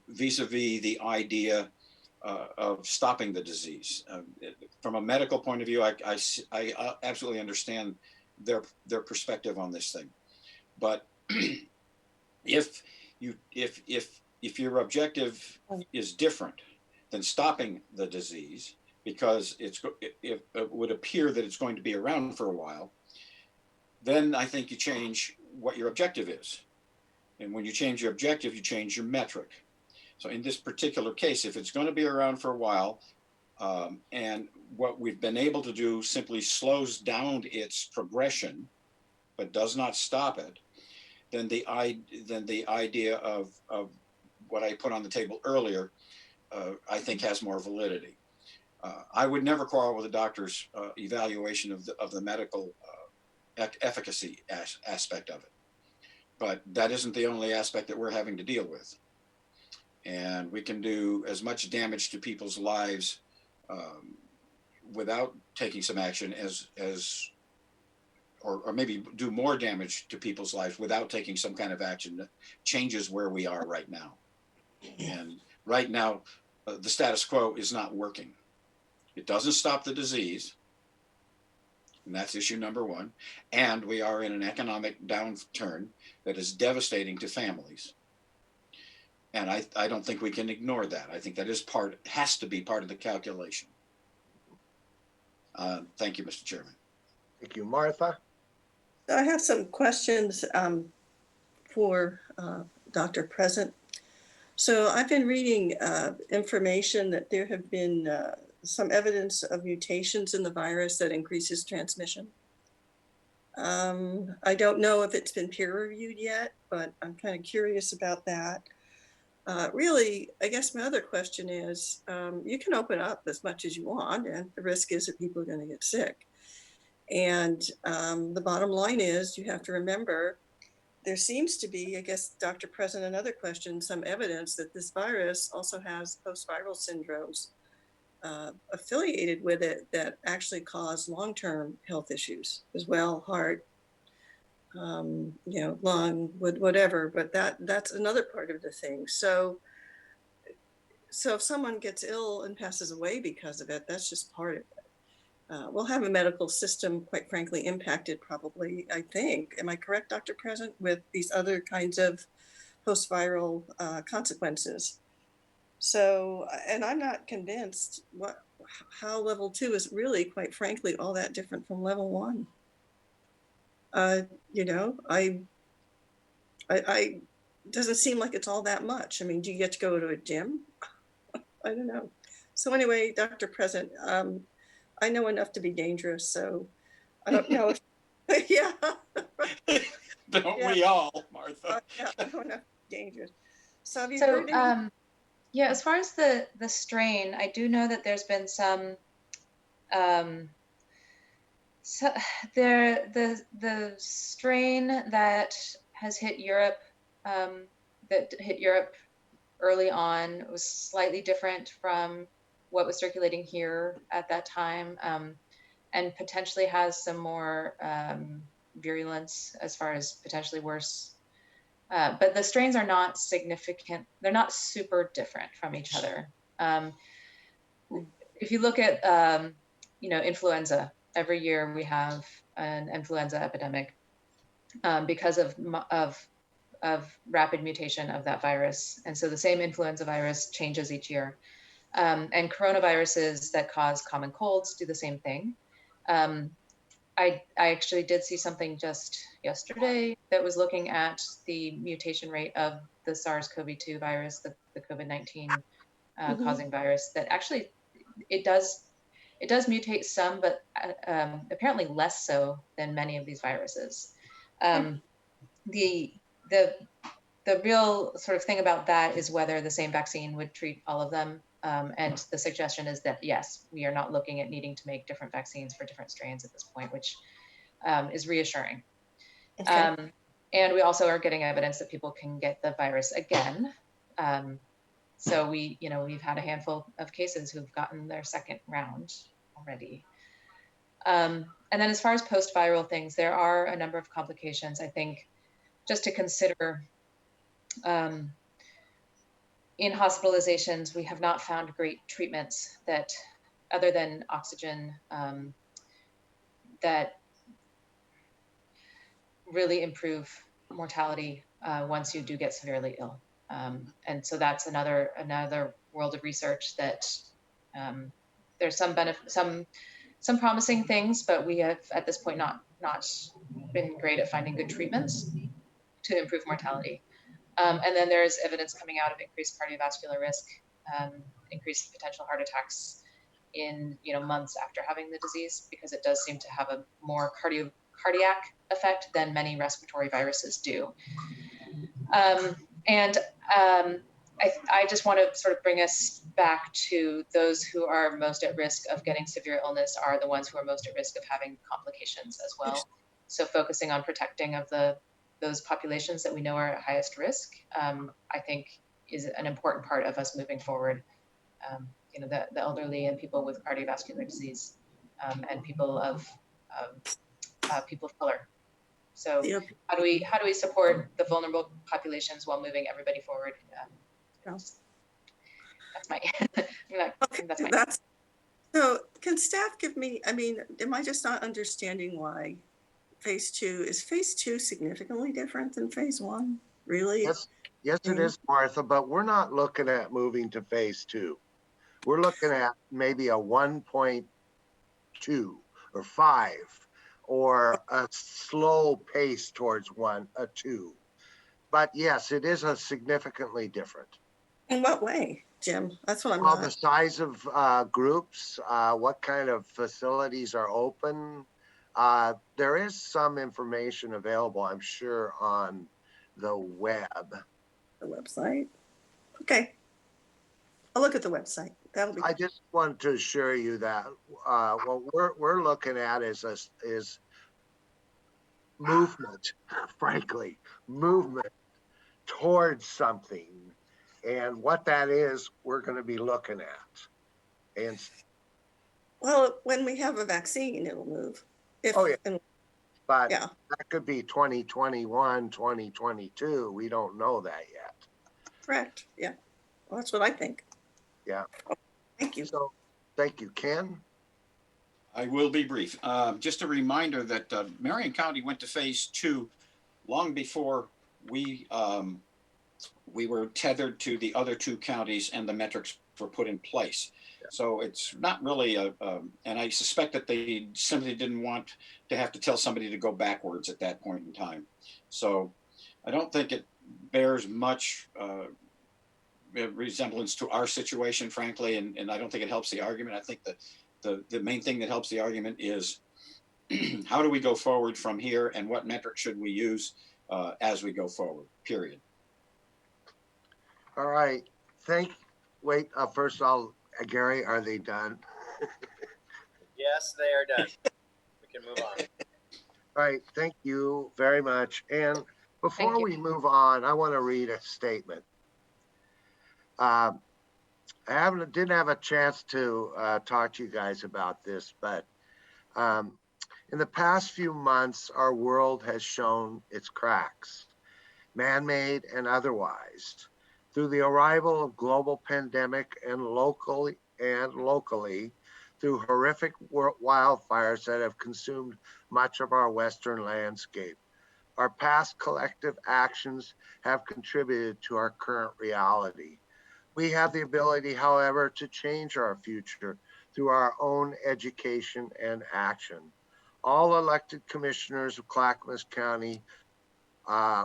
vis-a-vis the idea of stopping the disease. From a medical point of view, I absolutely understand their perspective on this thing. But if your objective is different than stopping the disease, because it would appear that it's going to be around for a while, then I think you change what your objective is. And when you change your objective, you change your metric. So in this particular case, if it's going to be around for a while, and what we've been able to do simply slows down its progression, but does not stop it, then the idea of what I put on the table earlier, I think has more validity. I would never quarrel with a doctor's evaluation of the medical efficacy aspect of it. But that isn't the only aspect that we're having to deal with. And we can do as much damage to people's lives without taking some action or maybe do more damage to people's lives without taking some kind of action that changes where we are right now. And right now, the status quo is not working. It doesn't stop the disease, and that's issue number one. And we are in an economic downturn that is devastating to families. And I don't think we can ignore that. I think that has to be part of the calculation. Thank you, Mr. Chairman. Thank you, Martha. I have some questions for Dr. Present. So I've been reading information that there have been some evidence of mutations in the virus that increases transmission. I don't know if it's been peer reviewed yet, but I'm kind of curious about that. Really, I guess my other question is, you can open up as much as you want, and the risk is that people are going to get sick. And the bottom line is, you have to remember, there seems to be, I guess, Dr. Present, another question, some evidence that this virus also has post-viral syndromes affiliated with it that actually cause long-term health issues as well, heart, lung, whatever, but that's another part of the thing. So if someone gets ill and passes away because of it, that's just part of it. We'll have a medical system, quite frankly, impacted probably, I think. Am I correct, Dr. Present, with these other kinds of post-viral consequences? So, and I'm not convinced how level 2 is really, quite frankly, all that different from level 1. I doesn't seem like it's all that much. I mean, do you get to go to a gym? I don't know. So anyway, Dr. Present, I know enough to be dangerous, so I don't know if, yeah. Don't we all, Martha? Yeah, I know enough to be dangerous. So have you heard any? Yeah, as far as the strain, I do know that there's been some, the strain that has hit Europe, early on was slightly different from what was circulating here at that time, and potentially has some more virulence as far as potentially worse. But the strains are not significant. They're not super different from each other. If you look at, influenza, every year we have an influenza epidemic because of rapid mutation of that virus. And so the same influenza virus changes each year. And coronaviruses that cause common colds do the same thing. I actually did see something just yesterday that was looking at the mutation rate of the SARS-CoV-2 virus, the COVID-19 causing virus, that actually it does mutate some, but apparently less so than many of these viruses. The real sort of thing about that is whether the same vaccine would treat all of them. And the suggestion is that, yes, we are not looking at needing to make different vaccines for different strains at this point, which is reassuring. Okay. And we also are getting evidence that people can get the virus again. So we've had a handful of cases who've gotten their second round already. And then as far as post-viral things, there are a number of complications, I think, just to consider. In hospitalizations, we have not found great treatments that, other than oxygen, that really improve mortality once you do get severely ill. And so that's another world of research that there's some benefit, some promising things, but we have at this point not been great at finding good treatments to improve mortality. And then there's evidence coming out of increased cardiovascular risk, increased potential heart attacks in months after having the disease, because it does seem to have a more cardiac effect than many respiratory viruses do. I just want to sort of bring us back to those who are most at risk of getting severe illness are the ones who are most at risk of having complications as well. So focusing on protecting of those populations that we know are at highest risk, I think is an important part of us moving forward. The elderly and people with cardiovascular disease, and people of color. So Yep. how do we support the vulnerable populations while moving everybody forward? That's my. So can staff give me? I mean, am I just not understanding why? Phase 2 is phase 2 significantly different than phase 1? Really? Yes, it is, Martha, but we're not looking at moving to phase 2. We're looking at maybe a 1.2 or 5, or a slow pace towards 2. But yes, it is a significantly different. In what way, Jim? That's what I'm Well, not. the size of groups, what kind of facilities are open. There is some information available, I'm sure, on the web. The website? Okay. I'll look at the website. That'll be. I just want to assure you that what we're looking at is movement, frankly, movement towards something. And what that is, we're going to be looking at. And Well, when we have a vaccine, it'll move. But yeah, that could be 2021, 2022. We don't know that yet. Correct. Yeah. Well, that's what I think. Yeah. Thank you. So, thank you, Ken. I will be brief. Just a reminder that Marion County went to phase 2 long before we were tethered to the other 2 counties and the metrics were put in place. Yeah. So it's not really and I suspect that they simply didn't want to have to tell somebody to go backwards at that point in time. So I don't think it bears much resemblance to our situation, frankly, and I don't think it helps the argument. I think that the main thing that helps the argument is how do we go forward from here, and what metric should we use as we go forward, period. All right. Wait, first of all, Gary, are they done? Yes, they are done. We can move on. All right. Thank you very much. And before we move on, I want to read a statement. I didn't have a chance to talk to you guys about this, but In the past few months, our world has shown its cracks, man-made and otherwise, through the arrival of global pandemic and locally through horrific wildfires that have consumed much of our Western landscape. Our past collective actions have contributed to our current reality. We have the ability, however, to change our future through our own education and action. All elected commissioners of Clackamas County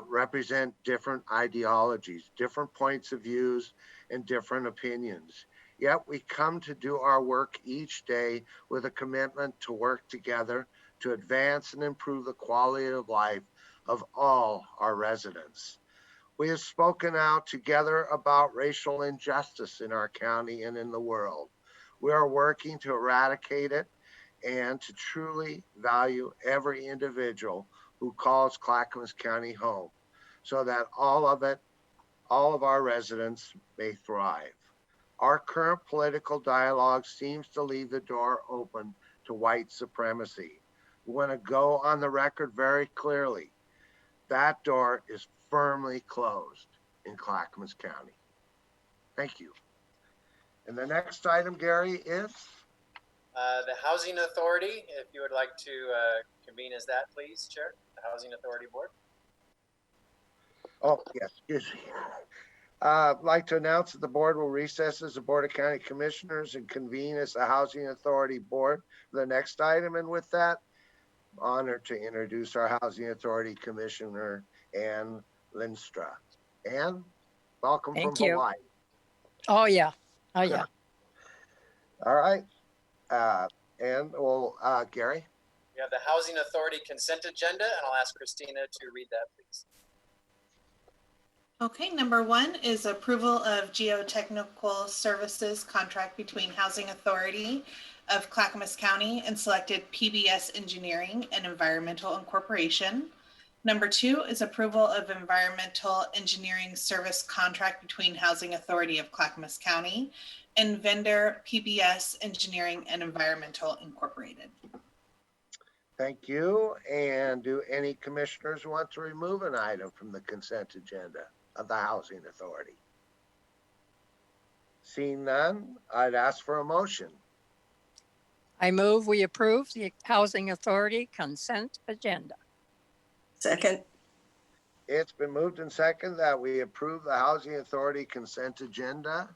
represent different ideologies, different points of views, and different opinions. Yet we come to do our work each day with a commitment to work together to advance and improve the quality of life of all our residents. We have spoken out together about racial injustice in our county and in the world. We are working to eradicate it and to truly value every individual who calls Clackamas County home, so that all of our residents may thrive. Our current political dialogue seems to leave the door open to white supremacy. We want to go on the record very clearly. That door is firmly closed in Clackamas County. Thank you. And the next item, Gary, is? The Housing Authority, if you would like to convene as that, please, Chair, the Housing Authority Board. Oh, yes, excuse me. I'd like to announce that the board will recess as the Board of County Commissioners and convene as the Housing Authority Board for the next item. And with that, I'm honored to introduce our Housing Authority Commissioner, Ann Linstra. Ann, welcome from Hawaii. Oh, yeah. Oh, yeah. All right. And well, Gary. We have the Housing Authority consent agenda, and I'll ask Christina to read that, please. Okay, number 1 is approval of geotechnical services contract between Housing Authority of Clackamas County and selected PBS Engineering and Environmental Incorporation. Number 2 is approval of environmental engineering service contract between Housing Authority of Clackamas County and vendor PBS Engineering and Environmental Incorporated. Thank you. And do any commissioners want to remove an item from the consent agenda of the Housing Authority? Seeing none, I'd ask for a motion. I move we approve the Housing Authority consent agenda. Second. It's been moved and seconded that we approve the Housing Authority consent agenda.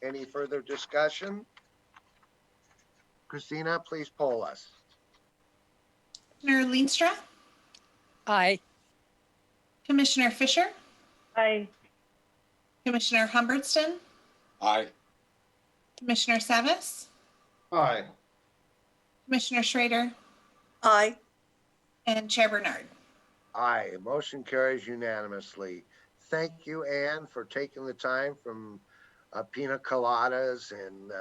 Any further discussion? Christina, please poll us. Commissioner Leenstra, Aye. Commissioner Fisher, Aye. Commissioner Humbertston, Aye. Commissioner Savis, Aye. Commissioner Schrader, Aye. and Chair Bernard. Aye, motion carries unanimously. Thank you, Ann, for taking the time from pina coladas and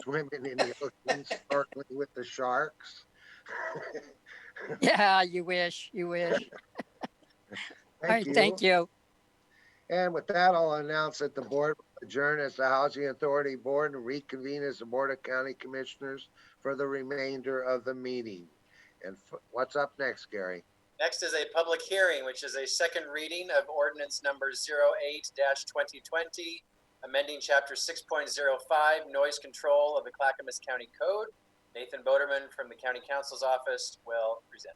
swimming in the ocean, snorkeling with the sharks. Yeah, you wish. You wish. All right, thank you. And with that, I'll announce that the board will adjourn as the Housing Authority Board and reconvene as the Board of County Commissioners for the remainder of the meeting. And what's up next, Gary? Next is a public hearing, which is a second reading of ordinance number 08-2020, amending chapter 6.05, noise control of the Clackamas County Code. Nathan Boderman from the County Counsel's Office will present.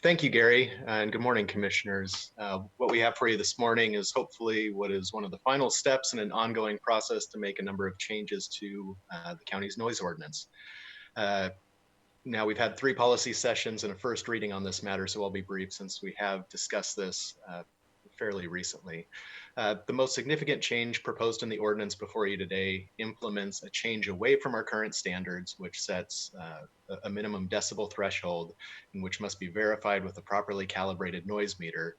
Thank you, Gary, and good morning, Commissioners. What we have for you this morning is hopefully what is one of the final steps in an ongoing process to make a number of changes to the county's noise ordinance. Now, we've had 3 policy sessions and a first reading on this matter, so I'll be brief since we have discussed this fairly recently. The most significant change proposed in the ordinance before you today implements a change away from our current standards, which sets a minimum decibel threshold and which must be verified with a properly calibrated noise meter,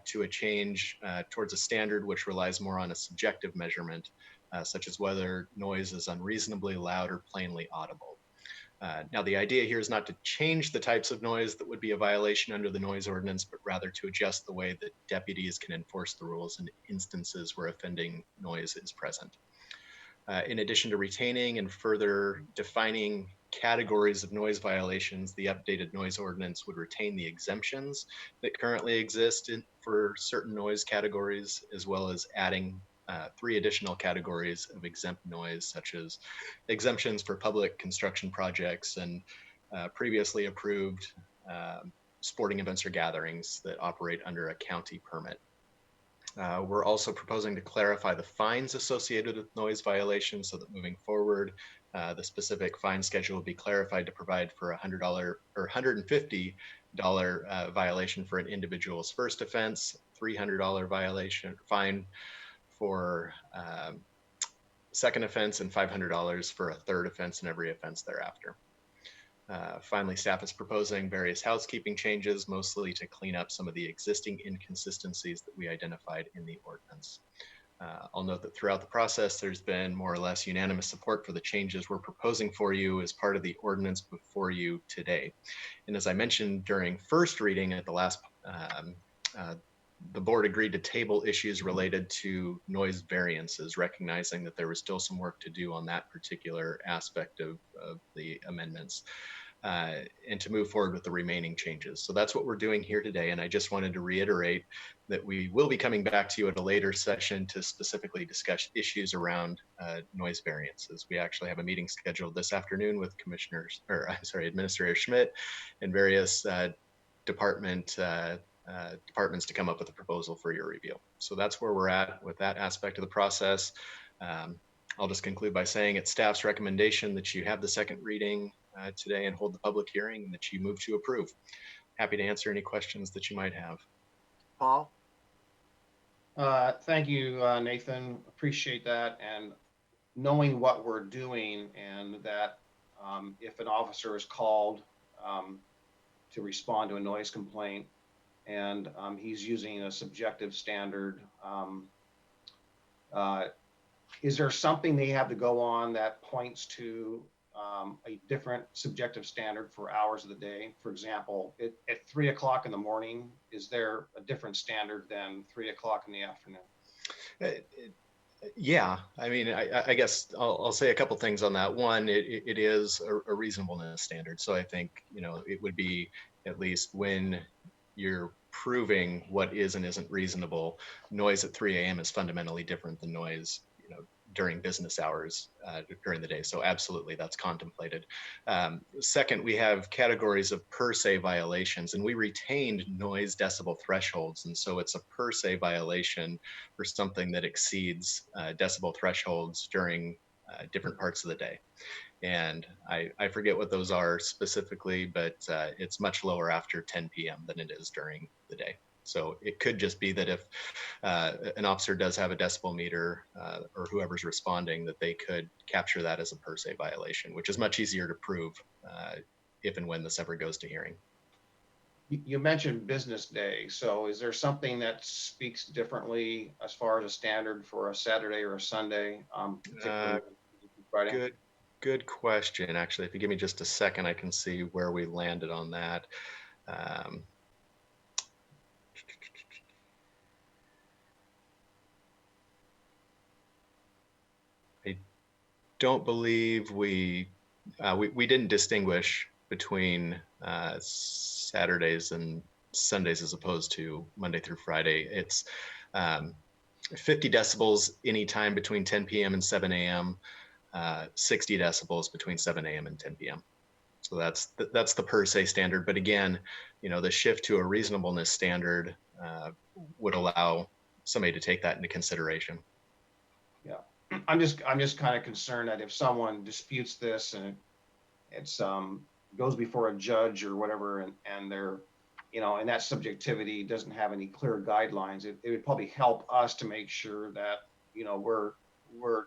to a change towards a standard which relies more on a subjective measurement, such as whether noise is unreasonably loud or plainly audible. Now, the idea here is not to change the types of noise that would be a violation under the noise ordinance, but rather to adjust the way that deputies can enforce the rules in instances where offending noise is present. In addition to retaining and further defining categories of noise violations, the updated noise ordinance would retain the exemptions that currently exist for certain noise categories, as well as adding 3 additional categories of exempt noise, such as exemptions for public construction projects and previously approved sporting events or gatherings that operate under a county permit. We're also proposing to clarify the fines associated with noise violations so that moving forward, the specific fine schedule will be clarified to provide for a $100 or $150 violation for an individual's first offense, $300 violation fine for second offense, and $500 for a third offense and every offense thereafter. Finally, staff is proposing various housekeeping changes, mostly to clean up some of the existing inconsistencies that we identified in the ordinance. I'll note that throughout the process, there's been more or less unanimous support for the changes we're proposing for you as part of the ordinance before you today. And as I mentioned during first reading at the last, the board agreed to table issues related to noise variances, recognizing that there was still some work to do on that particular aspect of the amendments, and to move forward with the remaining changes. So that's what we're doing here today. And I just wanted to reiterate that we will be coming back to you at a later session to specifically discuss issues around noise variances. We actually have a meeting scheduled this afternoon with Administrator Schmidt and various departments to come up with a proposal for your review. So that's where we're at with that aspect of the process. I'll just conclude by saying it's staff's recommendation that you have the second reading today and hold the public hearing, and that you move to approve. Happy to answer any questions that you might have. Paul? Thank you, Nathan. Appreciate that. And knowing what we're doing, and that if an officer is called to respond to a noise complaint, and he's using a subjective standard, is there something they have to go on that points to a different subjective standard for hours of the day? For example, at 3 o'clock in the morning, is there a different standard than 3 o'clock in the afternoon? Yeah, I mean, I guess I'll say a couple things on that. One, it is a reasonableness standard. So I think, it would be, at least when you're proving what is and isn't reasonable, noise at 3 a.m. is fundamentally different than noise, during business hours during the day. So absolutely, that's contemplated. Second, we have categories of per se violations, and we retained noise decibel thresholds. And so it's a per se violation for something that exceeds decibel thresholds during different parts of the day. And I forget what those are specifically, but it's much lower after 10 p.m. than it is during the day. So it could just be that if an officer does have a decibel meter or whoever's responding, that they could capture that as a per se violation, which is much easier to prove if and when this ever goes to hearing. You mentioned business day. So is there something that speaks differently as far as a standard for a Saturday or a Sunday? Friday? Good question. Actually, if you give me just a second, I can see where we landed on that. I don't believe we didn't distinguish between Saturdays and Sundays as opposed to Monday through Friday. It's 50 decibels anytime between 10 p.m. and 7 a.m., 60 decibels between 7 a.m. and 10 p.m. So that's the per se standard. But again, the shift to a reasonableness standard would allow somebody to take that into consideration. Yeah, I'm just kind of concerned that if someone disputes this and it's goes before a judge or whatever, and they're, and that subjectivity doesn't have any clear guidelines, it would probably help us to make sure that, we're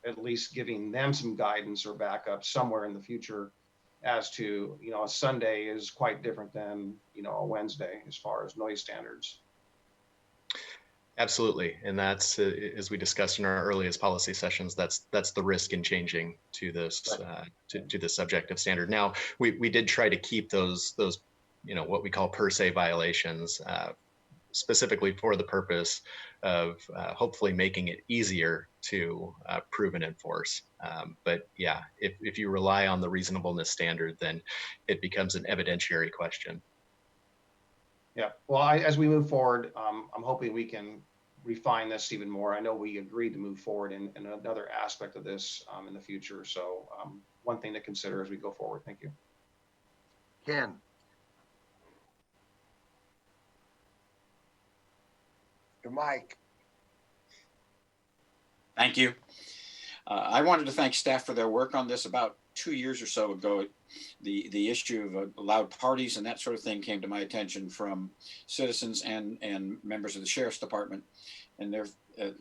at least giving them some guidance or backup somewhere in the future as to, a Sunday is quite different than, a Wednesday as far as noise standards. Absolutely. And that's, as we discussed in our earliest policy sessions, that's the risk in changing to this, to the subjective standard. Now, we did try to keep those, what we call per se violations specifically for the purpose of hopefully making it easier to prove and enforce. But yeah, if you rely on the reasonableness standard, then it becomes an evidentiary question. Yeah, well, as we move forward, I'm hoping we can refine this even more. I know we agreed to move forward in another aspect of this in the future. So one thing to consider as we go forward. Thank you. Ken, your mic. Thank you. I wanted to thank staff for their work on this. About 2 years or so ago, the issue of loud parties and that sort of thing came to my attention from citizens and members of the sheriff's department, and they're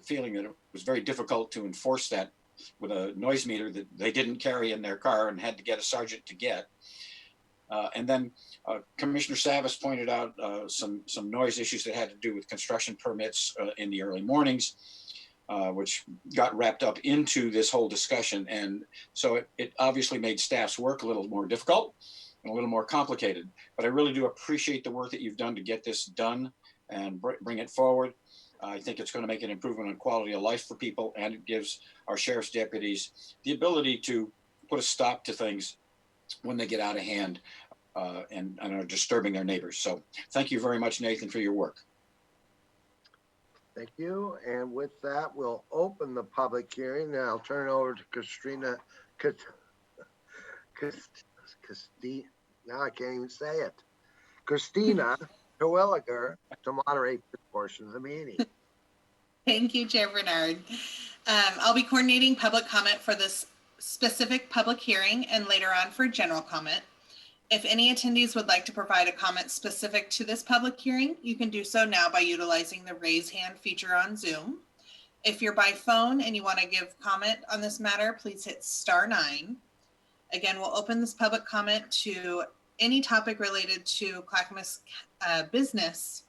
feeling that it was very difficult to enforce that with a noise meter that they didn't carry in their car and had to get a sergeant to get. And then Commissioner Savas pointed out some noise issues that had to do with construction permits in the early mornings, which got wrapped up into this whole discussion. And so it obviously made staff's work a little more difficult and a little more complicated. But I really do appreciate the work that you've done to get this done and bring it forward. I think it's going to make an improvement in quality of life for people, and it gives our sheriff's deputies the ability to put a stop to things when they get out of hand and are disturbing their neighbors. So thank you very much, Nathan, for your work. Thank you. And with that, we'll open the public hearing. Now I'll turn it over to Christina. Now I can't even say it. Christina Terwilliger to moderate this portion of the meeting. Thank you, Chair Bernard. I'll be coordinating public comment for this specific public hearing and later on for general comment. If any attendees would like to provide a comment specific to this public hearing, you can do so now by utilizing the raise hand feature on Zoom. If you're by phone and you want to give comment on this matter, please hit *9. Again, we'll open this public comment to any topic related to Clackamas business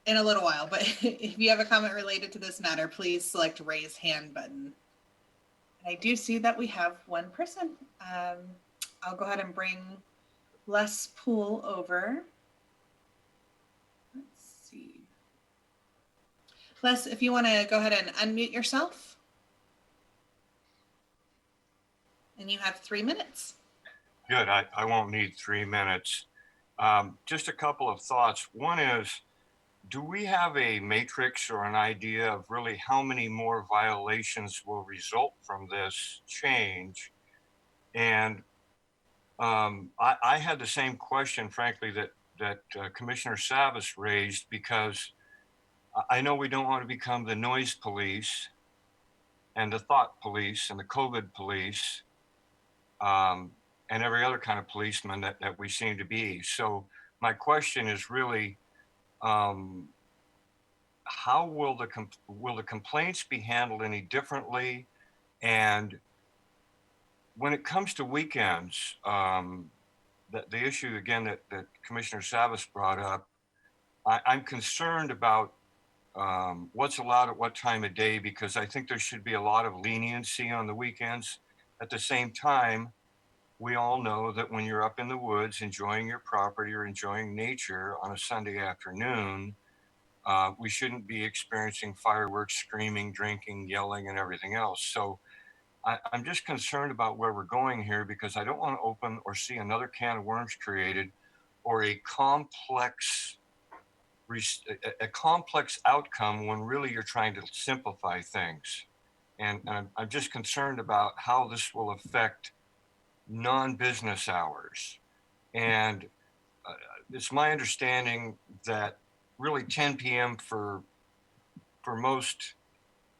in a little while, but if you have a comment related to this matter, please select raise hand button. And I do see that we have one person. I'll go ahead and bring Les Poole over. Let's see. Les, if you want to go ahead and unmute yourself. And you have 3 minutes. Good. I won't need 3 minutes. Just a couple of thoughts. One is, do we have a matrix or an idea of really how many more violations will result from this change? And I had the same question, frankly, that Commissioner Savas raised, because I know we don't want to become the noise police and the thought police and the COVID police and every other kind of policeman that we seem to be. So my question is really, how will the complaints be handled any differently? And when it comes to weekends, the issue again that Commissioner Savas brought up, I'm concerned about what's allowed at what time of day, because I think there should be a lot of leniency on the weekends. At the same time, we all know that when you're up in the woods enjoying your property or enjoying nature on a Sunday afternoon, we shouldn't be experiencing fireworks, screaming, drinking, yelling, and everything else. So I'm just concerned about where we're going here, because I don't want to open or see another can of worms created, or a complex outcome when really you're trying to simplify things. And I'm just concerned about how this will affect non-business hours. And it's my understanding that really 10 p.m. for most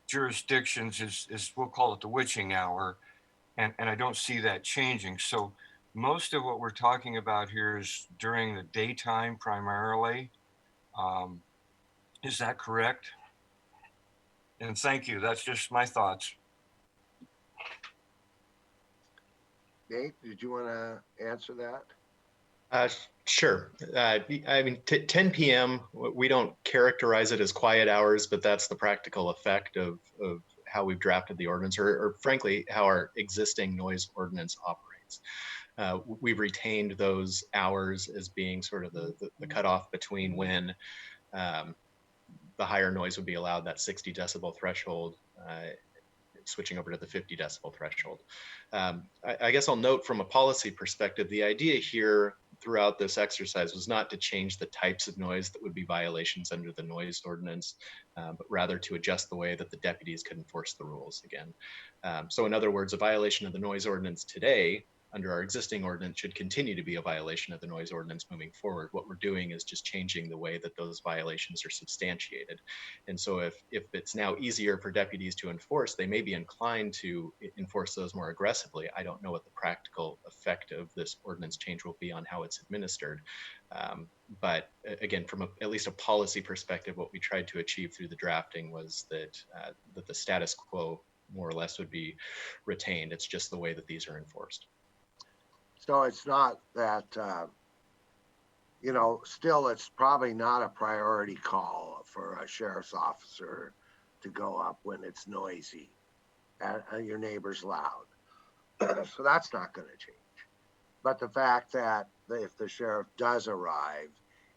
jurisdictions is we'll call it the witching hour, and I don't see that changing. So most of what we're talking about here is during the daytime primarily. Is that correct? And thank you. That's just my thoughts. Nate, did you want to answer that? Sure. I mean, 10 p.m., we don't characterize it as quiet hours, but that's the practical effect of how we've drafted the ordinance, or frankly, how our existing noise ordinance operates. We've retained those hours as being sort of the cutoff between when the higher noise would be allowed, that 60 decibel threshold, switching over to the 50 decibel threshold. I guess I'll note from a policy perspective, the idea here throughout this exercise was not to change the types of noise that would be violations under the noise ordinance, but rather to adjust the way that the deputies could enforce the rules again. So in other words, a violation of the noise ordinance today under our existing ordinance should continue to be a violation of the noise ordinance moving forward. What we're doing is just changing the way that those violations are substantiated. And so if it's now easier for deputies to enforce, they may be inclined to enforce those more aggressively. I don't know what the practical effect of this ordinance change will be on how it's administered. But again, from at least a policy perspective, what we tried to achieve through the drafting was that, that the status quo more or less would be retained. It's just the way that these are enforced. So it's not that, you know, still it's probably not a priority call for a sheriff's officer to go up when it's noisy and your neighbor's loud. So that's not going to change. But the fact that if the sheriff does arrive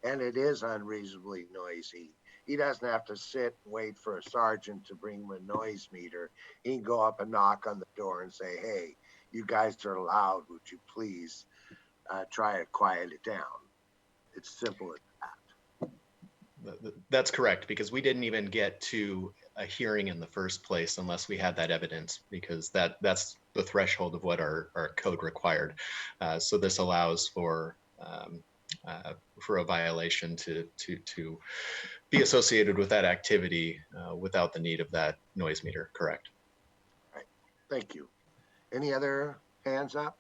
and it is unreasonably noisy, he doesn't have to sit and wait for a sergeant to bring him a noise meter. He can go up and knock on the door and say, hey, you guys are loud. Would you please try to quiet it down? It's simple as that. That's correct, because we didn't even get to a hearing in the first place unless we had that evidence, because that's the threshold of what our code required. So this allows for a violation to be associated with that activity without the need of that noise meter. Correct. Right. Thank you. Any other hands up?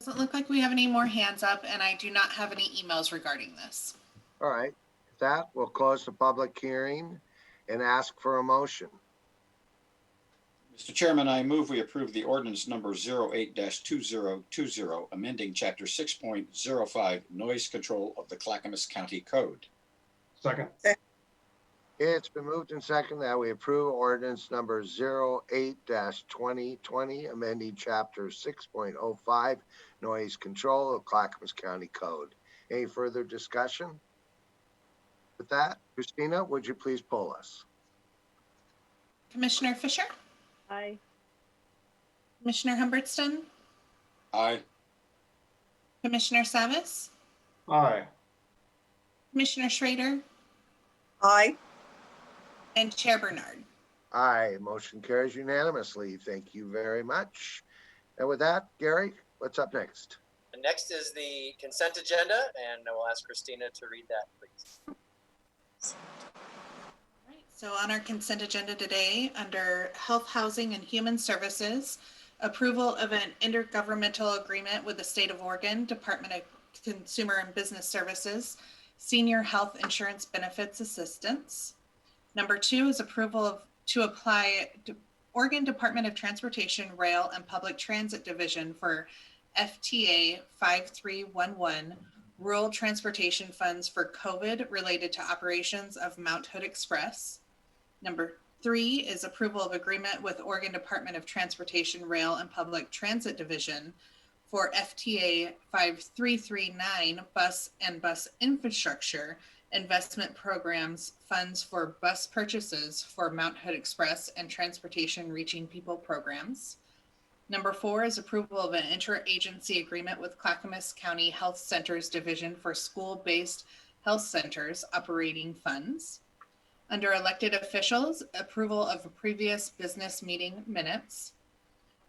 Doesn't look like we have any more hands up, and I do not have any emails regarding this. All right. With that, we'll close the public hearing and ask for a motion. Mr. Chairman, I move we approve the ordinance number 08-2020, amending chapter 6.05 noise control of the Clackamas County Code. Second. It's been moved and seconded that we approve ordinance number 08-2020, amending chapter 6.05 noise control of Clackamas County Code. Any further discussion? With that, Christina, would you please poll us? Commissioner Fisher? Aye. Commissioner Humbertston? Aye. Commissioner Savis? Aye. Commissioner Schrader? Aye. And Chair Bernard. Aye, motion carries unanimously. Thank you very much. And with that, Gary, what's up next? And next is the consent agenda, and I will ask Christina to read that, please. Right, so on our consent agenda today, under Health, Housing, and Human Services, approval of an intergovernmental agreement with the State of Oregon Department of Consumer and Business Services, Senior Health Insurance Benefits Assistance. Number 2 is approval to apply Oregon Department of Transportation Rail and Public Transit Division for FTA 5311 Rural Transportation Funds for COVID related to operations of Mount Hood Express. Number 3 is approval of agreement with Oregon Department of Transportation Rail and Public Transit Division for FTA 5339 Bus and Bus Infrastructure Investment Programs Funds for Bus Purchases for Mount Hood Express and Transportation Reaching People programs. Number 4 is approval of an interagency agreement with Clackamas County Health Centers Division for school-based health centers operating funds. Under elected officials, approval of a previous business meeting minutes.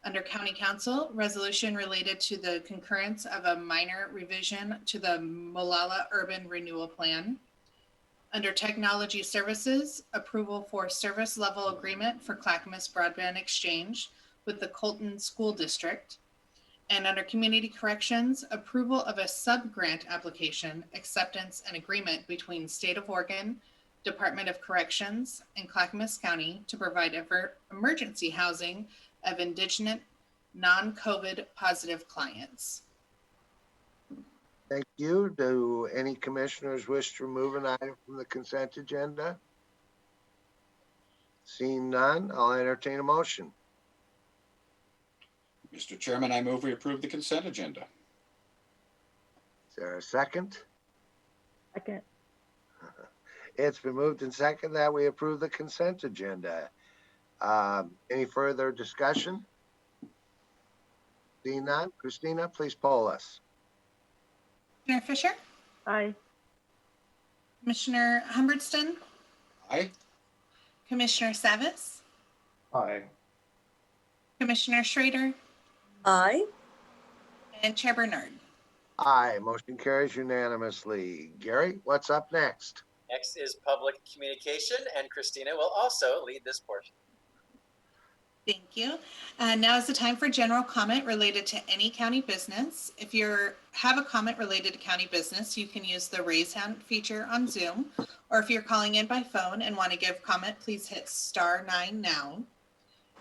Under County Council, resolution related to the concurrence of a minor revision to the Molalla Urban Renewal Plan. Under Technology Services, approval for service level agreement for Clackamas Broadband Exchange with the Colton School District. And under Community Corrections, approval of a sub-grant application, acceptance and agreement between State of Oregon, Department of Corrections, and Clackamas County to provide emergency housing of Indigenous non-COVID positive clients. Thank you. Do any commissioners wish to remove an item from the consent agenda? Seeing none, I'll entertain a motion. Mr. Chairman, I move we approve the consent agenda. Is there a second? Second. It's been moved and seconded that we approve the consent agenda. Any further discussion? Seeing none, Christina, please poll us. Commissioner Fisher, Aye. Commissioner Humbertston, Aye. Commissioner Savis, Aye. Commissioner Schrader, Aye. and Chair Bernard. Aye, motion carries unanimously. Gary, what's up next? Next is public communication, and Christina will also lead this portion. Thank you. Now is the time for general comment related to any county business. If you have a comment related to county business, you can use the raise hand feature on Zoom, or if you're calling in by phone and want to give comment, please hit *9 now.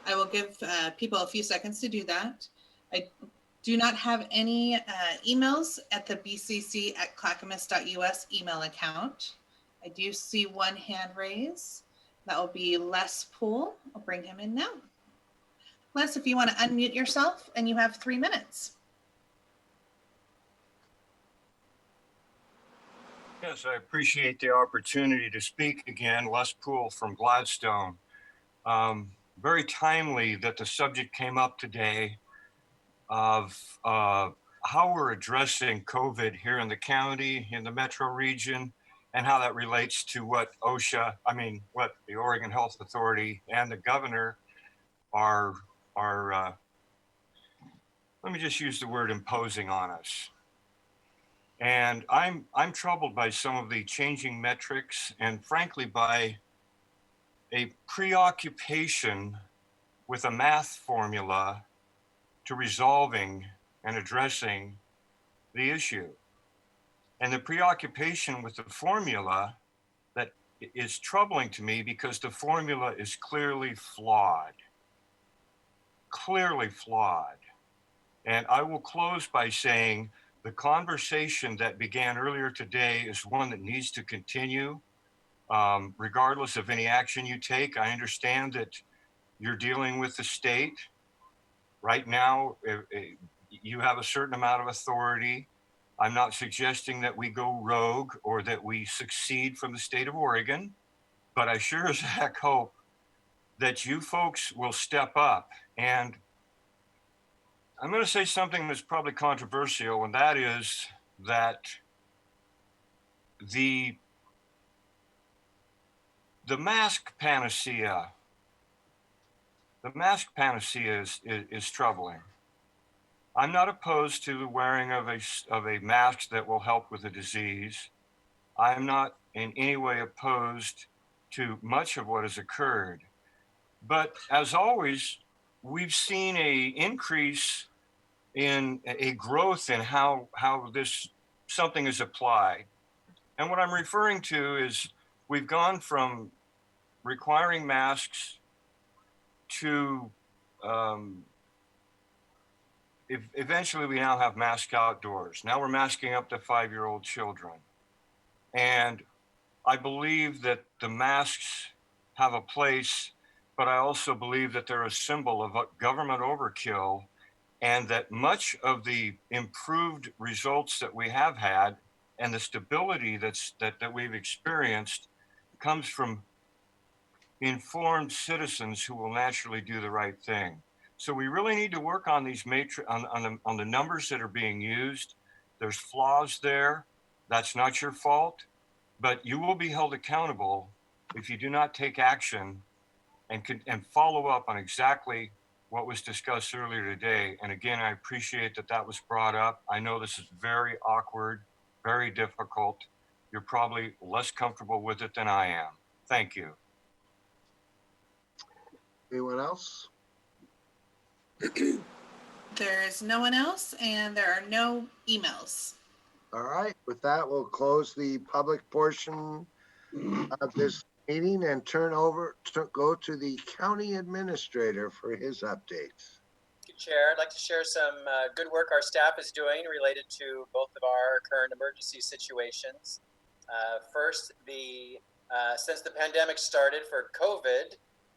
I will give people a few seconds to do that. I do not have any emails at the bcc@clackamas.us email account. I do see one hand raise. That will be Les Poole. I'll bring him in now. Les, if you want to unmute yourself, and you have 3 minutes. Yes, I appreciate the opportunity to speak again. Les Poole from Gladstone. Very timely that the subject came up today of how we're addressing COVID here in the county, in the metro region, and how that relates to what what the Oregon Health Authority and the governor are let me just use the word imposing on us. And I'm troubled by some of the changing metrics and frankly by a preoccupation with a math formula to resolving and addressing the issue. And the preoccupation with the formula that is troubling to me because the formula is clearly flawed. Clearly flawed. And I will close by saying the conversation that began earlier today is one that needs to continue, regardless of any action you take. I understand that you're dealing with the state. Right now, you have a certain amount of authority. I'm not suggesting that we go rogue or that we succeed from the state of Oregon, but I sure as heck hope that you folks will step up. And I'm going to say something that's probably controversial, and that is that the mask panacea is troubling. I'm not opposed to the wearing of a mask that will help with the disease. I'm not in any way opposed to much of what has occurred. But as always, we've seen a increase in a growth in how something is applied. And what I'm referring to is we've gone from requiring masks to eventually we now have masks outdoors. Now we're masking up to 5-year-old children. And I believe that the masks have a place, but I also believe that they're a symbol of government overkill, and that much of the improved results that we have had and the stability that we've experienced comes from informed citizens who will naturally do the right thing. So we really need to work on these on the numbers that are being used. There's flaws there. That's not your fault, but you will be held accountable if you do not take action and follow up on exactly what was discussed earlier today. And again, I appreciate that was brought up. I know this is very awkward, very difficult. You're probably less comfortable with it than I am. Thank you. Anyone else? There is no one else, and there are no emails. All right, with that, we'll close the public portion of this meeting and go to the county administrator for his updates. Thank you, Chair. I'd like to share some good work our staff is doing related to both of our current emergency situations. First, since the pandemic started for COVID,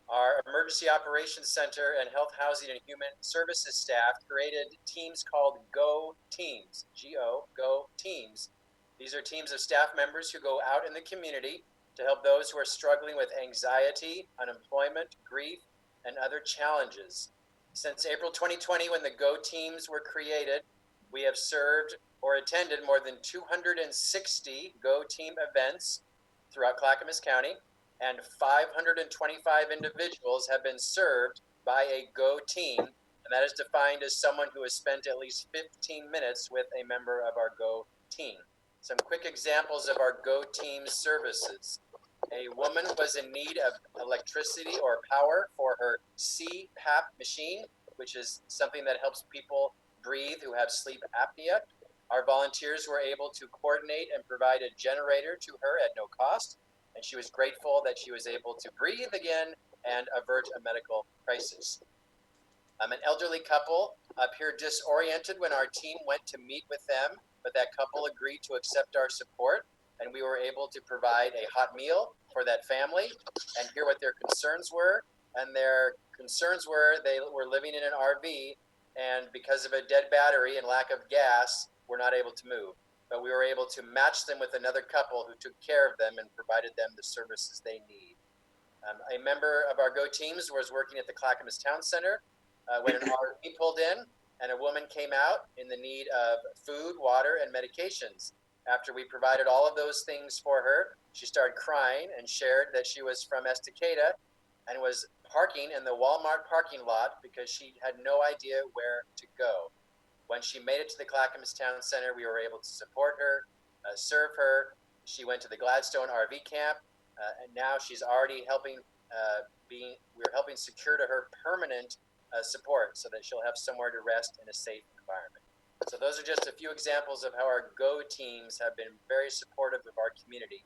our Emergency Operations Center and Health, Housing, and Human Services staff created teams called GO Teams, G-O, GO Teams. These are teams of staff members who go out in the community to help those who are struggling with anxiety, unemployment, grief, and other challenges. Since April 2020, when the Go teams were created, we have served or attended more than 260 Go team events throughout Clackamas County, and 525 individuals have been served by a Go team, and that is defined as someone who has spent at least 15 minutes with a member of our Go team. Some quick examples of our Go team services. A woman was in need of electricity or power for her CPAP machine, which is something that helps people breathe who have sleep apnea. Our volunteers were able to coordinate and provide a generator to her at no cost, and she was grateful that she was able to breathe again and avert a medical crisis. An elderly couple appeared disoriented when our team went to meet with them, but that couple agreed to accept our support, and we were able to provide a hot meal for that family and hear what their concerns were. And their concerns were they were living in an RV, and because of a dead battery and lack of gas, were not able to move. But we were able to match them with another couple who took care of them and provided them the services they need. A member of our Go teams was working at the Clackamas Town Center when an RV pulled in and a woman came out in the need of food, water, and medications. After we provided all of those things for her, she started crying and shared that she was from Estacada and was parking in the Walmart parking lot because she had no idea where to go. When she made it to the Clackamas Town Center, we were able to support her, serve her. She went to the Gladstone RV camp, and now she's already helping, we're helping secure to her permanent support so that she'll have somewhere to rest in a safe environment. So those are just a few examples of how our Go teams have been very supportive of our community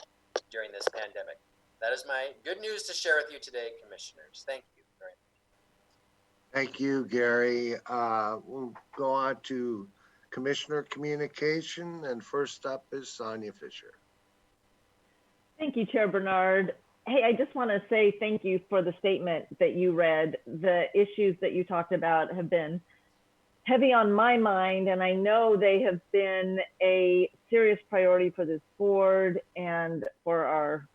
during this pandemic. That is my good news to share with you today, Commissioners. Thank you very much. Thank you, Gary. We'll go on to Commissioner Communication, and first up is Sonia Fisher. Thank you, Chair Bernard. Hey, I just want to say thank you for the statement that you read. The issues that you talked about have been heavy on my mind, and I know they have been a serious priority for this board and for our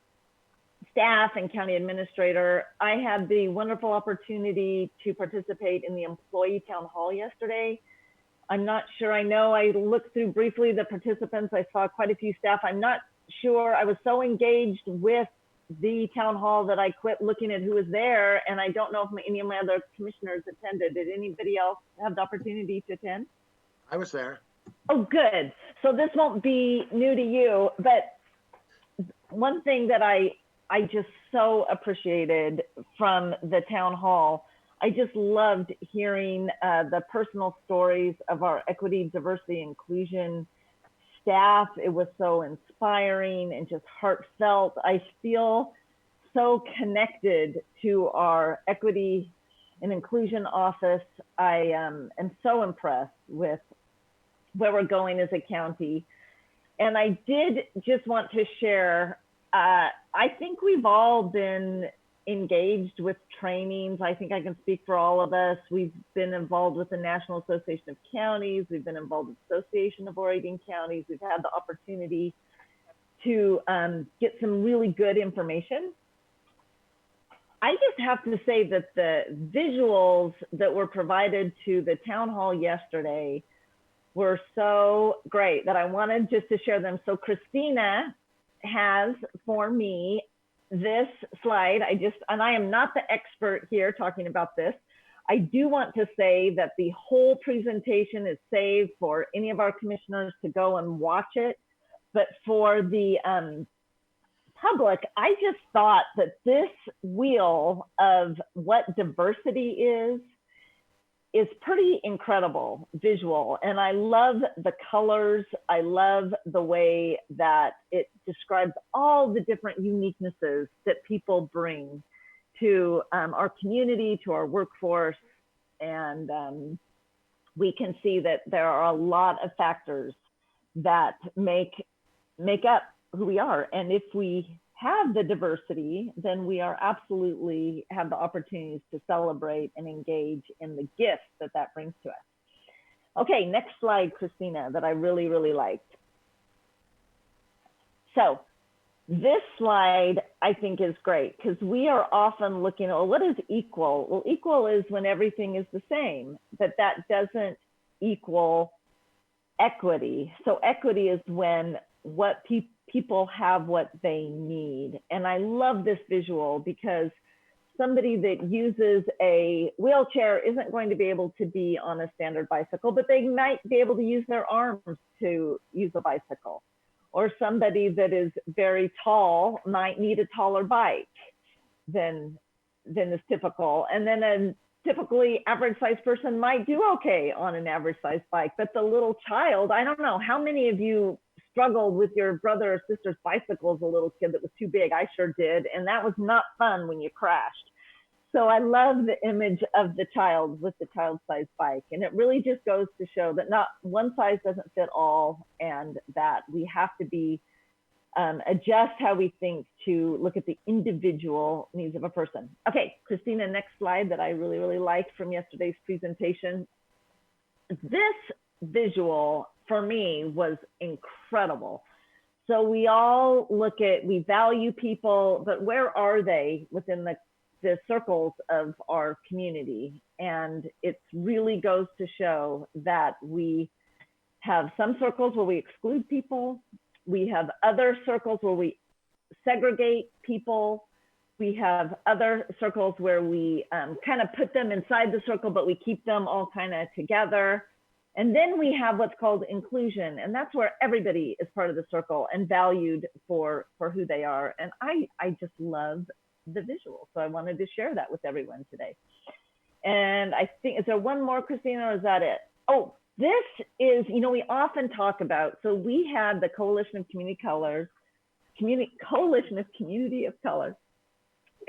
staff and county administrator. I had the wonderful opportunity to participate in the employee town hall yesterday. I'm not sure, I know I looked through briefly the participants. I saw quite a few staff. I'm not sure, I was so engaged with the town hall that I quit looking at who was there, and I don't know if any of my other commissioners attended. Did anybody else have the opportunity to attend? I was there. Oh, good. So this won't be new to you, but one thing that I just so appreciated from the town hall, I just loved hearing the personal stories of our equity, diversity, inclusion staff. It was so inspiring and just heartfelt. I feel so connected to our equity and inclusion office. I am so impressed with where we're going as a county. And I did just want to share, I think we've all been engaged with trainings. I think I can speak for all of us. We've been involved with the National Association of Counties. We've been involved with the Association of Oregon Counties. We've had the opportunity to get some really good information. I just have to say that the visuals that were provided to the town hall yesterday were so great that I wanted just to share them. So Christina has for me this slide. And I am not the expert here talking about this. I do want to say that the whole presentation is saved for any of our commissioners to go and watch it. But for the public, I just thought that this wheel of what diversity is pretty incredible visual. And I love the colors. I love the way that it describes all the different uniquenesses that people bring to our community, to our workforce. And we can see that there are a lot of factors that make up who we are. And if we have the diversity, then we are absolutely have the opportunities to celebrate and engage in the gifts that that brings to us. Okay, next slide, Christina, that I really, really liked. So This slide, I think, is great because we are often looking at, well, what is equal? Well, equal is when everything is the same, but that doesn't equal equity. So equity is when what people have what they need. And I love this visual because somebody that uses a wheelchair isn't going to be able to be on a standard bicycle, but they might be able to use their arms to use a bicycle. Or somebody that is very tall might need a taller bike than is typical. And then a typically average sized person might do okay on an average sized bike, but the little child, I don't know, how many of you struggled with your brother or sister's bicycle as a little kid that was too big? I sure did. And that was not fun when you crashed. So I love the image of the child with the child-sized bike. And it really just goes to show that not one size doesn't fit all, and that we have to be adjust how we think to look at the individual needs of a person. Okay, Christina, next slide that I really, really liked from yesterday's presentation. This visual for me was incredible. So we all look at, we value people, but where are they within the circles of our community? And it really goes to show that we have some circles where we exclude people. We have other circles where we segregate people. We have other circles where we kind of put them inside the circle, but we keep them all kind of together. And then we have what's called inclusion. And that's where everybody is part of the circle and valued for who they are. And I just love the visual. So I wanted to share that with everyone today. And I think, is there one more, Christina, or is that it? Oh, this is, you know, we often talk about, so we had the Coalition of Community Colors, Coalition of Community of Color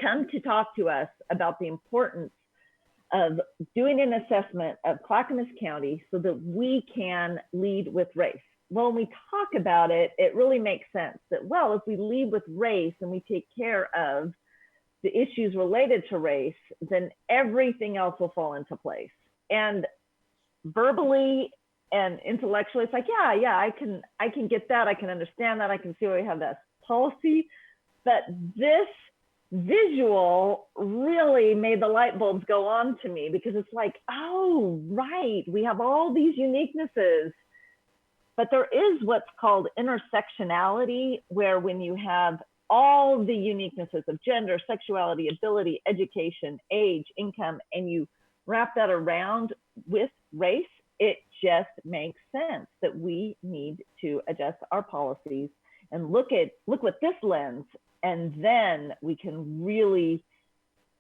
come to talk to us about the importance of doing an assessment of Clackamas County so that we can lead with race. Well, when we talk about it, it really makes sense that, well, if we lead with race and we take care of the issues related to race, then everything else will fall into place. And verbally and intellectually, it's like, yeah, I can get that. I can understand that. I can see why we have that policy. But this visual really made the light bulbs go on to me, because it's like, oh, right, we have all these uniquenesses, but there is what's called intersectionality, where when you have all the uniquenesses of gender, sexuality, ability, education, age, income, and you wrap that around with race, it just makes sense that we need to adjust our policies and look with this lens, and then we can really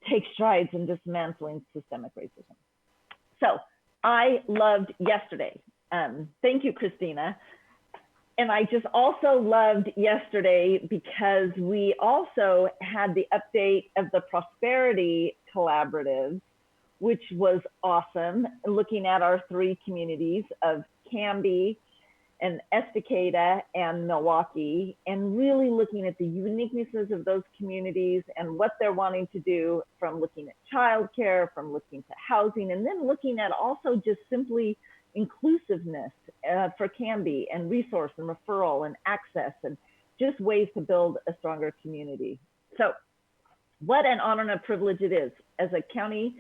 take strides in dismantling systemic racism. So I loved yesterday. Thank you, Christina. And I just also loved yesterday because we also had the update of the Prosperity Collaborative, which was awesome, looking at our three communities of Canby and Estacada and Milwaukee, and really looking at the uniquenesses of those communities and what they're wanting to do, from looking at childcare, from looking to housing, and then looking at also just simply inclusiveness for Canby, and resource and referral and access, and just ways to build a stronger community. So what an honor and a privilege it is as a county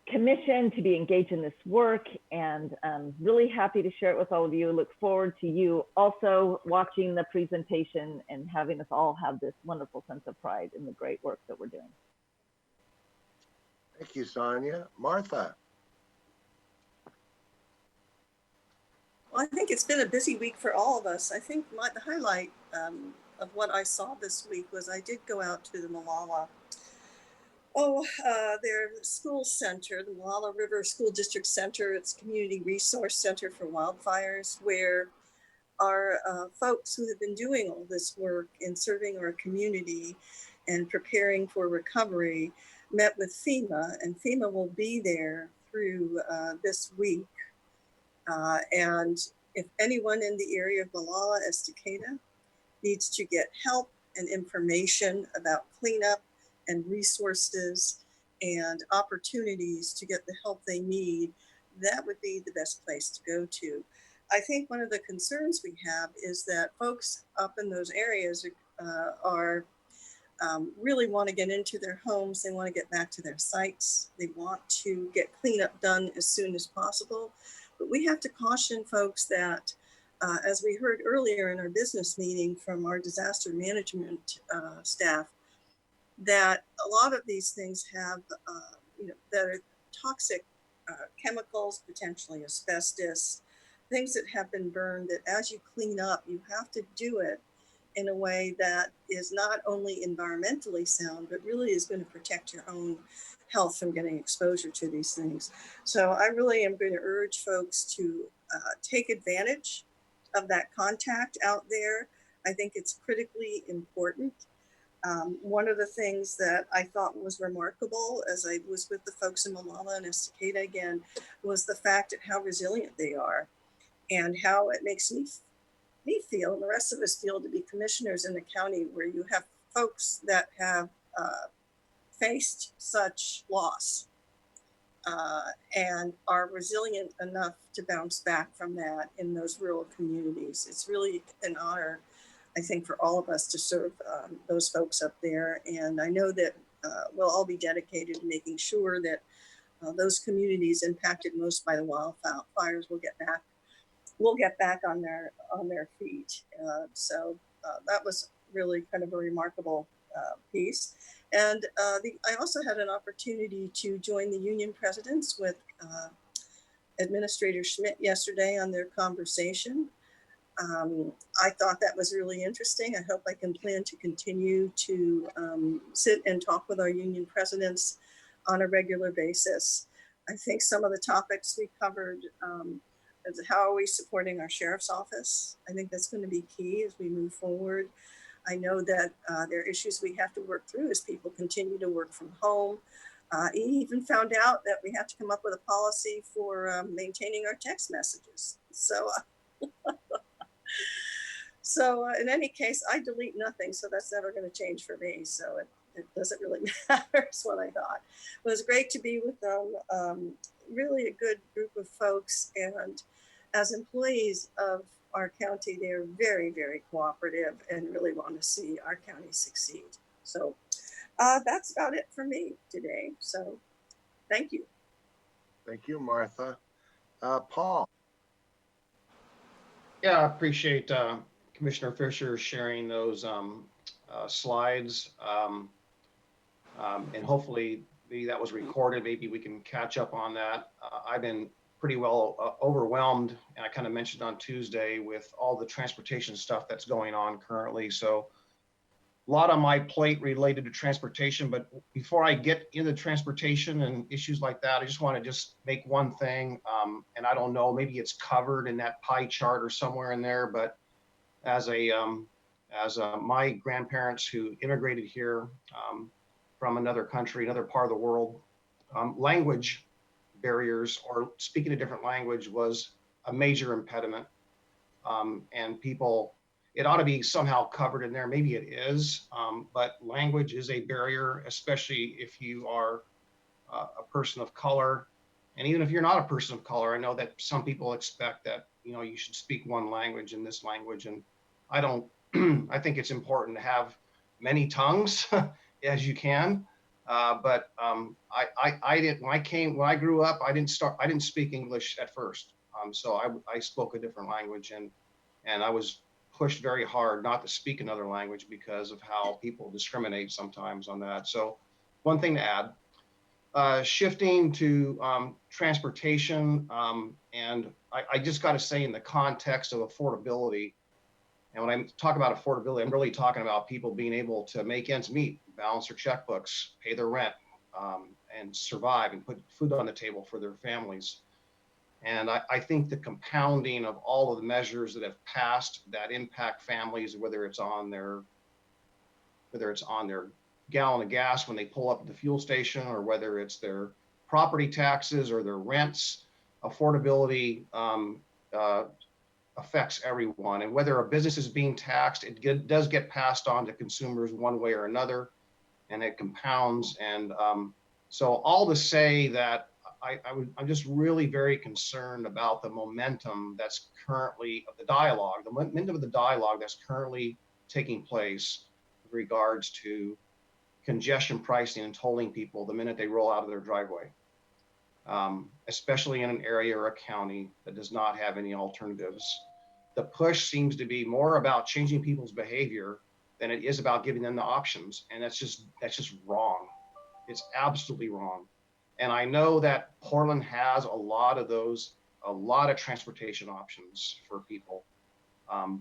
commission to be engaged in this work, and I'm really happy to share it with all of you. Look forward to you also watching the presentation and having us all have this wonderful sense of pride in the great work that we're doing. Thank you, Sonia. Martha. Well, I think it's been a busy week for all of us. I think the highlight of what I saw this week was I did go out to the Molalla, their school center, the Molalla River School District Center. It's Community Resource Center for Wildfires, where our folks who have been doing all this work in serving our community and preparing for recovery met with FEMA, and FEMA will be there through this week. And if anyone in the area of Molalla, Estacada needs to get help and information about cleanup and resources and opportunities to get the help they need, that would be the best place to go to. I think one of the concerns we have is that folks up in those areas are really want to get into their homes. They want to get back to their sites. They want to get cleanup done as soon as possible. But we have to caution folks that, as we heard earlier in our business meeting from our disaster management staff, that a lot of these things have, that are toxic chemicals, potentially asbestos, things that have been burned, that as you clean up, you have to do it in a way that is not only environmentally sound, but really is going to protect your own health from getting exposure to these things. So I really am going to urge folks to take advantage of that contact out there. I think it's critically important. One of the things that I thought was remarkable as I was with the folks in Malala and Estacada again, was the fact of how resilient they are and how it makes me feel, and the rest of us feel, to be commissioners in the county where you have folks that have faced such loss and are resilient enough to bounce back from that in those rural communities. It's really an honor, I think, for all of us to serve those folks up there. And I know that we'll all be dedicated to making sure that those communities impacted most by the wildfires will get back on their feet. So that was really kind of a remarkable piece. And I also had an opportunity to join the union presidents with Administrator Schmidt yesterday on their conversation. I thought that was really interesting. I hope I can plan to continue to sit and talk with our union presidents on a regular basis. I think some of the topics we covered, is how are we supporting our sheriff's office? I think that's going to be key as we move forward. I know that there are issues we have to work through as people continue to work from home. He even found out that we have to come up with a policy for maintaining our text messages. So in any case, I delete nothing, so that's never going to change for me. So it doesn't really matter, is what I thought. It was great to be with them. Really a good group of folks, and as employees of our county, they're very, very cooperative and really want to see our county succeed. So that's about it for me today. So thank you. Thank you, Martha. Paul. Yeah, I appreciate Commissioner Fisher sharing those slides. And hopefully maybe that was recorded. Maybe we can catch up on that. I've been pretty well overwhelmed, and I kind of mentioned on Tuesday, with all the transportation stuff that's going on currently. So a lot on my plate related to transportation, but before I get into transportation and issues like that, I just want to make one thing, and I don't know, maybe it's covered in that pie chart or somewhere in there, but as my grandparents who immigrated here from another country, another part of the world, language barriers or speaking a different language was a major impediment. And people, it ought to be somehow covered in there. Maybe it is, but language is a barrier, especially if you are a person of color. And even if you're not a person of color, I know that some people expect that, you should speak one language in this language. And I don't, I think it's important to have many tongues as you can. But I didn't, when I grew up, I didn't speak English at first. So I spoke a different language, and I was pushed very hard not to speak another language because of how people discriminate sometimes on that. So one thing to add, shifting to transportation, and I just got to say, in the context of affordability, and when I talk about affordability, I'm really talking about people being able to make ends meet, balance their checkbooks, pay their rent, and survive and put food on the table for their families. And I think the compounding of all of the measures that have passed that impact families, whether it's on their gallon of gas when they pull up at the fuel station, or whether it's their property taxes or their rents, affordability affects everyone. And whether a business is being taxed, it does get passed on to consumers one way or another, and it compounds. And so all to say that I'm just really very concerned about the momentum that's currently of the dialogue, the momentum of the dialogue that's currently taking place with regards to congestion pricing and tolling people the minute they roll out of their driveway, especially in an area or a county that does not have any alternatives. The push seems to be more about changing people's behavior than it is about giving them the options. And that's just wrong. It's absolutely wrong. And I know that Portland has a lot of transportation options for people,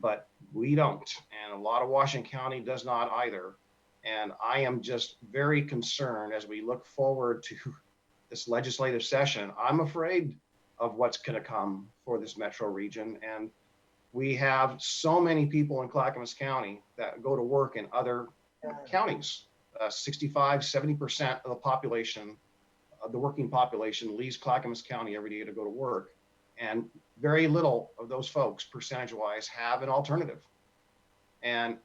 but we don't. And a lot of Washington County does not either. And I am just very concerned as we look forward to this legislative session. I'm afraid of what's going to come for this metro region. And we have so many people in Clackamas County that go to work in other counties. 65, 70% of the population, of the working population, leaves Clackamas County every day to go to work. And very little of those folks, percentage-wise, have an alternative. And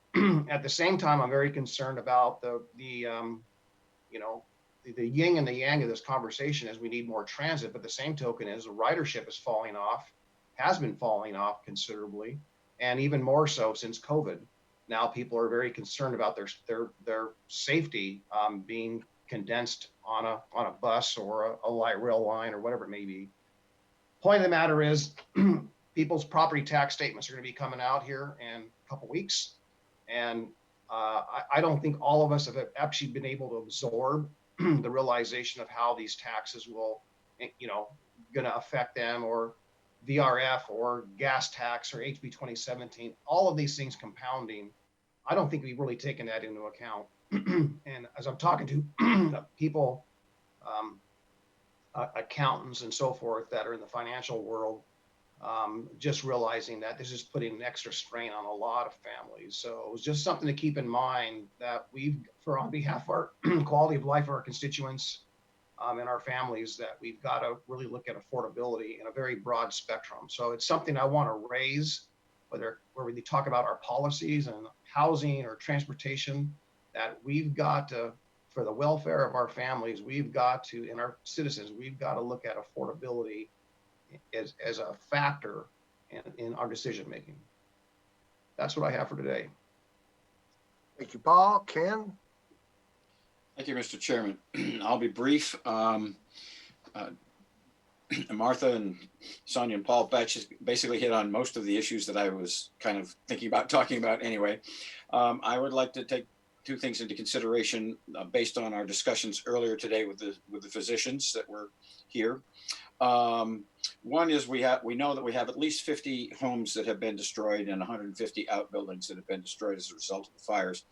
at the same time, I'm very concerned about the yin and the yang of this conversation, as we need more transit. But the same token is the ridership is falling off, has been falling off considerably, and even more so since COVID. Now people are very concerned about their safety being condensed on a bus or a light rail line or whatever it may be. Point of the matter is, people's property tax statements are going to be coming out here in a couple weeks, and I don't think all of us have actually been able to absorb the realization of how these taxes will, going to affect them, or VRF or gas tax or HB 2017, all of these things compounding. I don't think we've really taken that into account. And as I'm talking to people, accountants and so forth that are in the financial world, just realizing that this is putting an extra strain on a lot of families. So it was just something to keep in mind, that on behalf of our quality of life of our constituents and our families, that we've got to really look at affordability in a very broad spectrum. So it's something I want to raise, where we talk about our policies and housing or transportation, that we've got to, for the welfare of our families, we've got to, and our citizens, we've got to look at affordability as a factor in our decision making. That's what I have for today. Thank you, Paul. Ken? Thank you, Mr. Chairman. I'll be brief. Martha and Sonia and Paul basically hit on most of the issues that I was kind of thinking about talking about anyway. I would like to take two things into consideration based on our discussions earlier today with the physicians that were here. One is we know that we have at least 50 homes that have been destroyed and 150 outbuildings that have been destroyed as a result of the fires.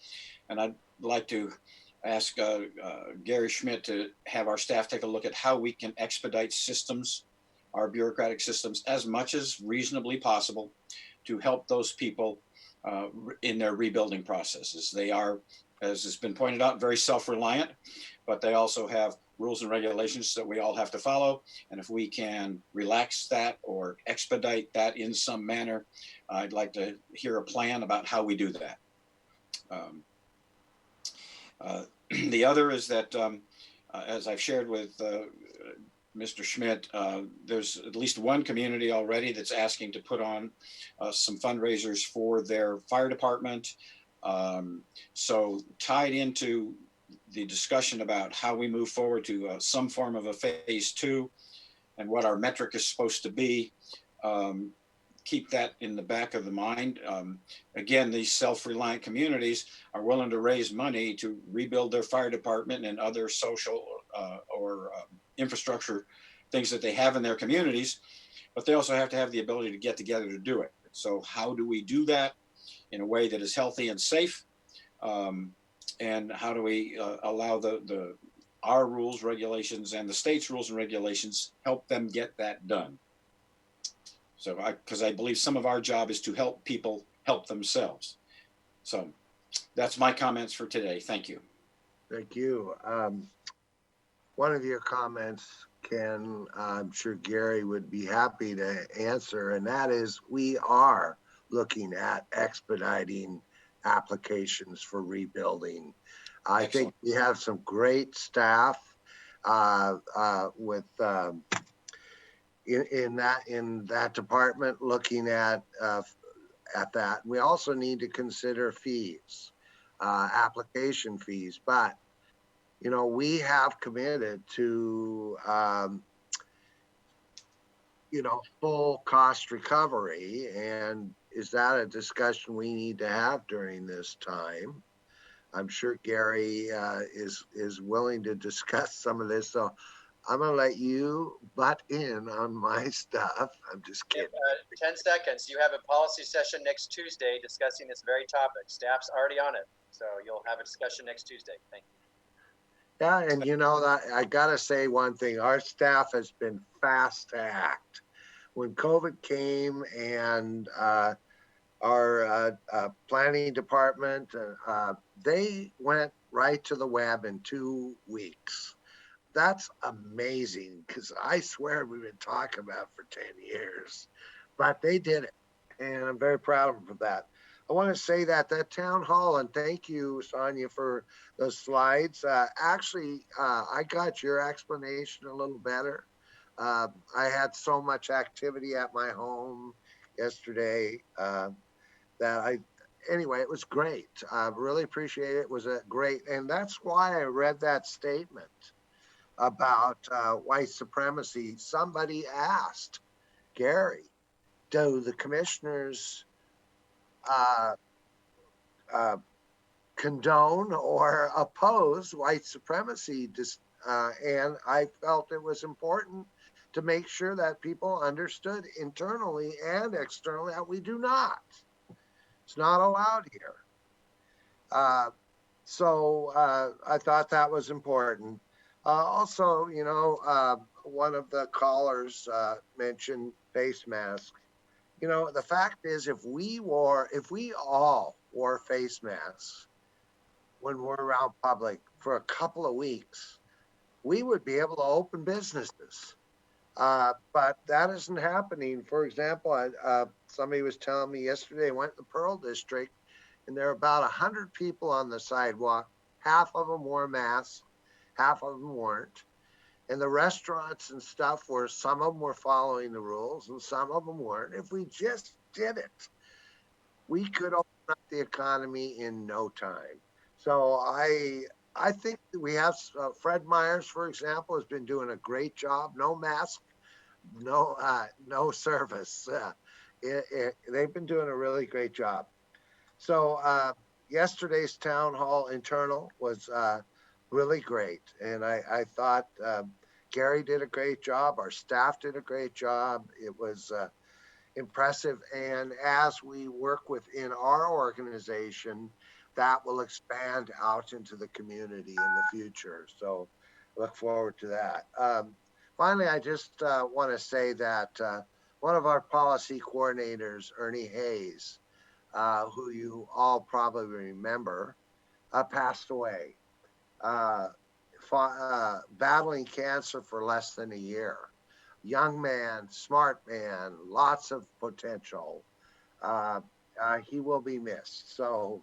And I'd like to ask Gary Schmidt to have our staff take a look at how we can expedite systems, our bureaucratic systems, as much as reasonably possible to help those people in their rebuilding processes. They are, as has been pointed out, very self-reliant, but they also have rules and regulations that we all have to follow. And if we can relax that or expedite that in some manner, I'd like to hear a plan about how we do that. The other is that, as I've shared with Mr. Schmidt, there's at least one community already that's asking to put on some fundraisers for their fire department. So tied into the discussion about how we move forward to some form of a phase 2 and what our metric is supposed to be, keep that in the back of the mind. Again, these self-reliant communities are willing to raise money to rebuild their fire department and other social or infrastructure things that they have in their communities, but they also have to have the ability to get together to do it. So how do we do that in a way that is healthy and safe? And how do we allow our rules, regulations, and the state's rules and regulations help them get that done? So because I believe some of our job is to help people help themselves. So that's my comments for today. Thank you. Thank you. One of your comments, Ken, I'm sure Gary would be happy to answer, and that is we are looking at expediting applications for rebuilding. I think we have some great staff with in that department looking at that. We also need to consider fees. application fees. But, you know, we have committed to, you know, full cost recovery. And is that a discussion we need to have during this time? I'm sure Gary is willing to discuss some of this. So I'm going to let you butt in on my stuff. I'm just kidding. 10 seconds. You have a policy session next Tuesday discussing this very topic. Staff's already on it. So you'll have a discussion next Tuesday. Thank you. Yeah, and you know, I gotta say one thing, our staff has been fast to act. When COVID came and our planning department, they went right to the web in 2 weeks. That's amazing, because I swear we've been talking about it for 10 years, but they did it, and I'm very proud of them for that. I want to say that town hall, and thank you, Sonia, for those slides. Actually, I got your explanation a little better. I had so much activity at my home yesterday anyway, it was great. I really appreciate it. It was a great, and that's why I read that statement about white supremacy. Somebody asked Gary, do the commissioners uh, uh, condone or oppose white supremacy? And I felt it was important to make sure that people understood internally and externally that we do not. It's not allowed here. So I thought that was important. Also, you know, one of the callers mentioned face masks. You know, the fact is, if we all wore face masks when we're around public for a couple of weeks, we would be able to open businesses. But that isn't happening. For example, somebody was telling me yesterday, I went to the Pearl District, and there are about 100 people on the sidewalk. Half of them wore masks, half of them weren't. And the restaurants and stuff, where some of them were following the rules and some of them weren't. If we just did it, we could open up the economy in no time. So I think that we have Fred Myers, for example, has been doing a great job. No mask, no service. They've been doing a really great job. So yesterday's town hall internal was really great, and I thought Gary did a great job. Our staff did a great job. It was impressive, and as we work within our organization, that will expand out into the community in the future. So look forward to that. Finally, I just want to say that one of our policy coordinators, Ernie Hayes, who you all probably remember, passed away, battling cancer for less than a year. Young man, smart man, lots of potential. He will be missed. So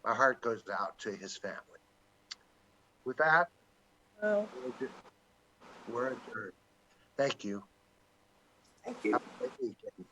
my heart goes out to his family. With that, we're adjourned. Thank you. Thank you. Have a great weekend.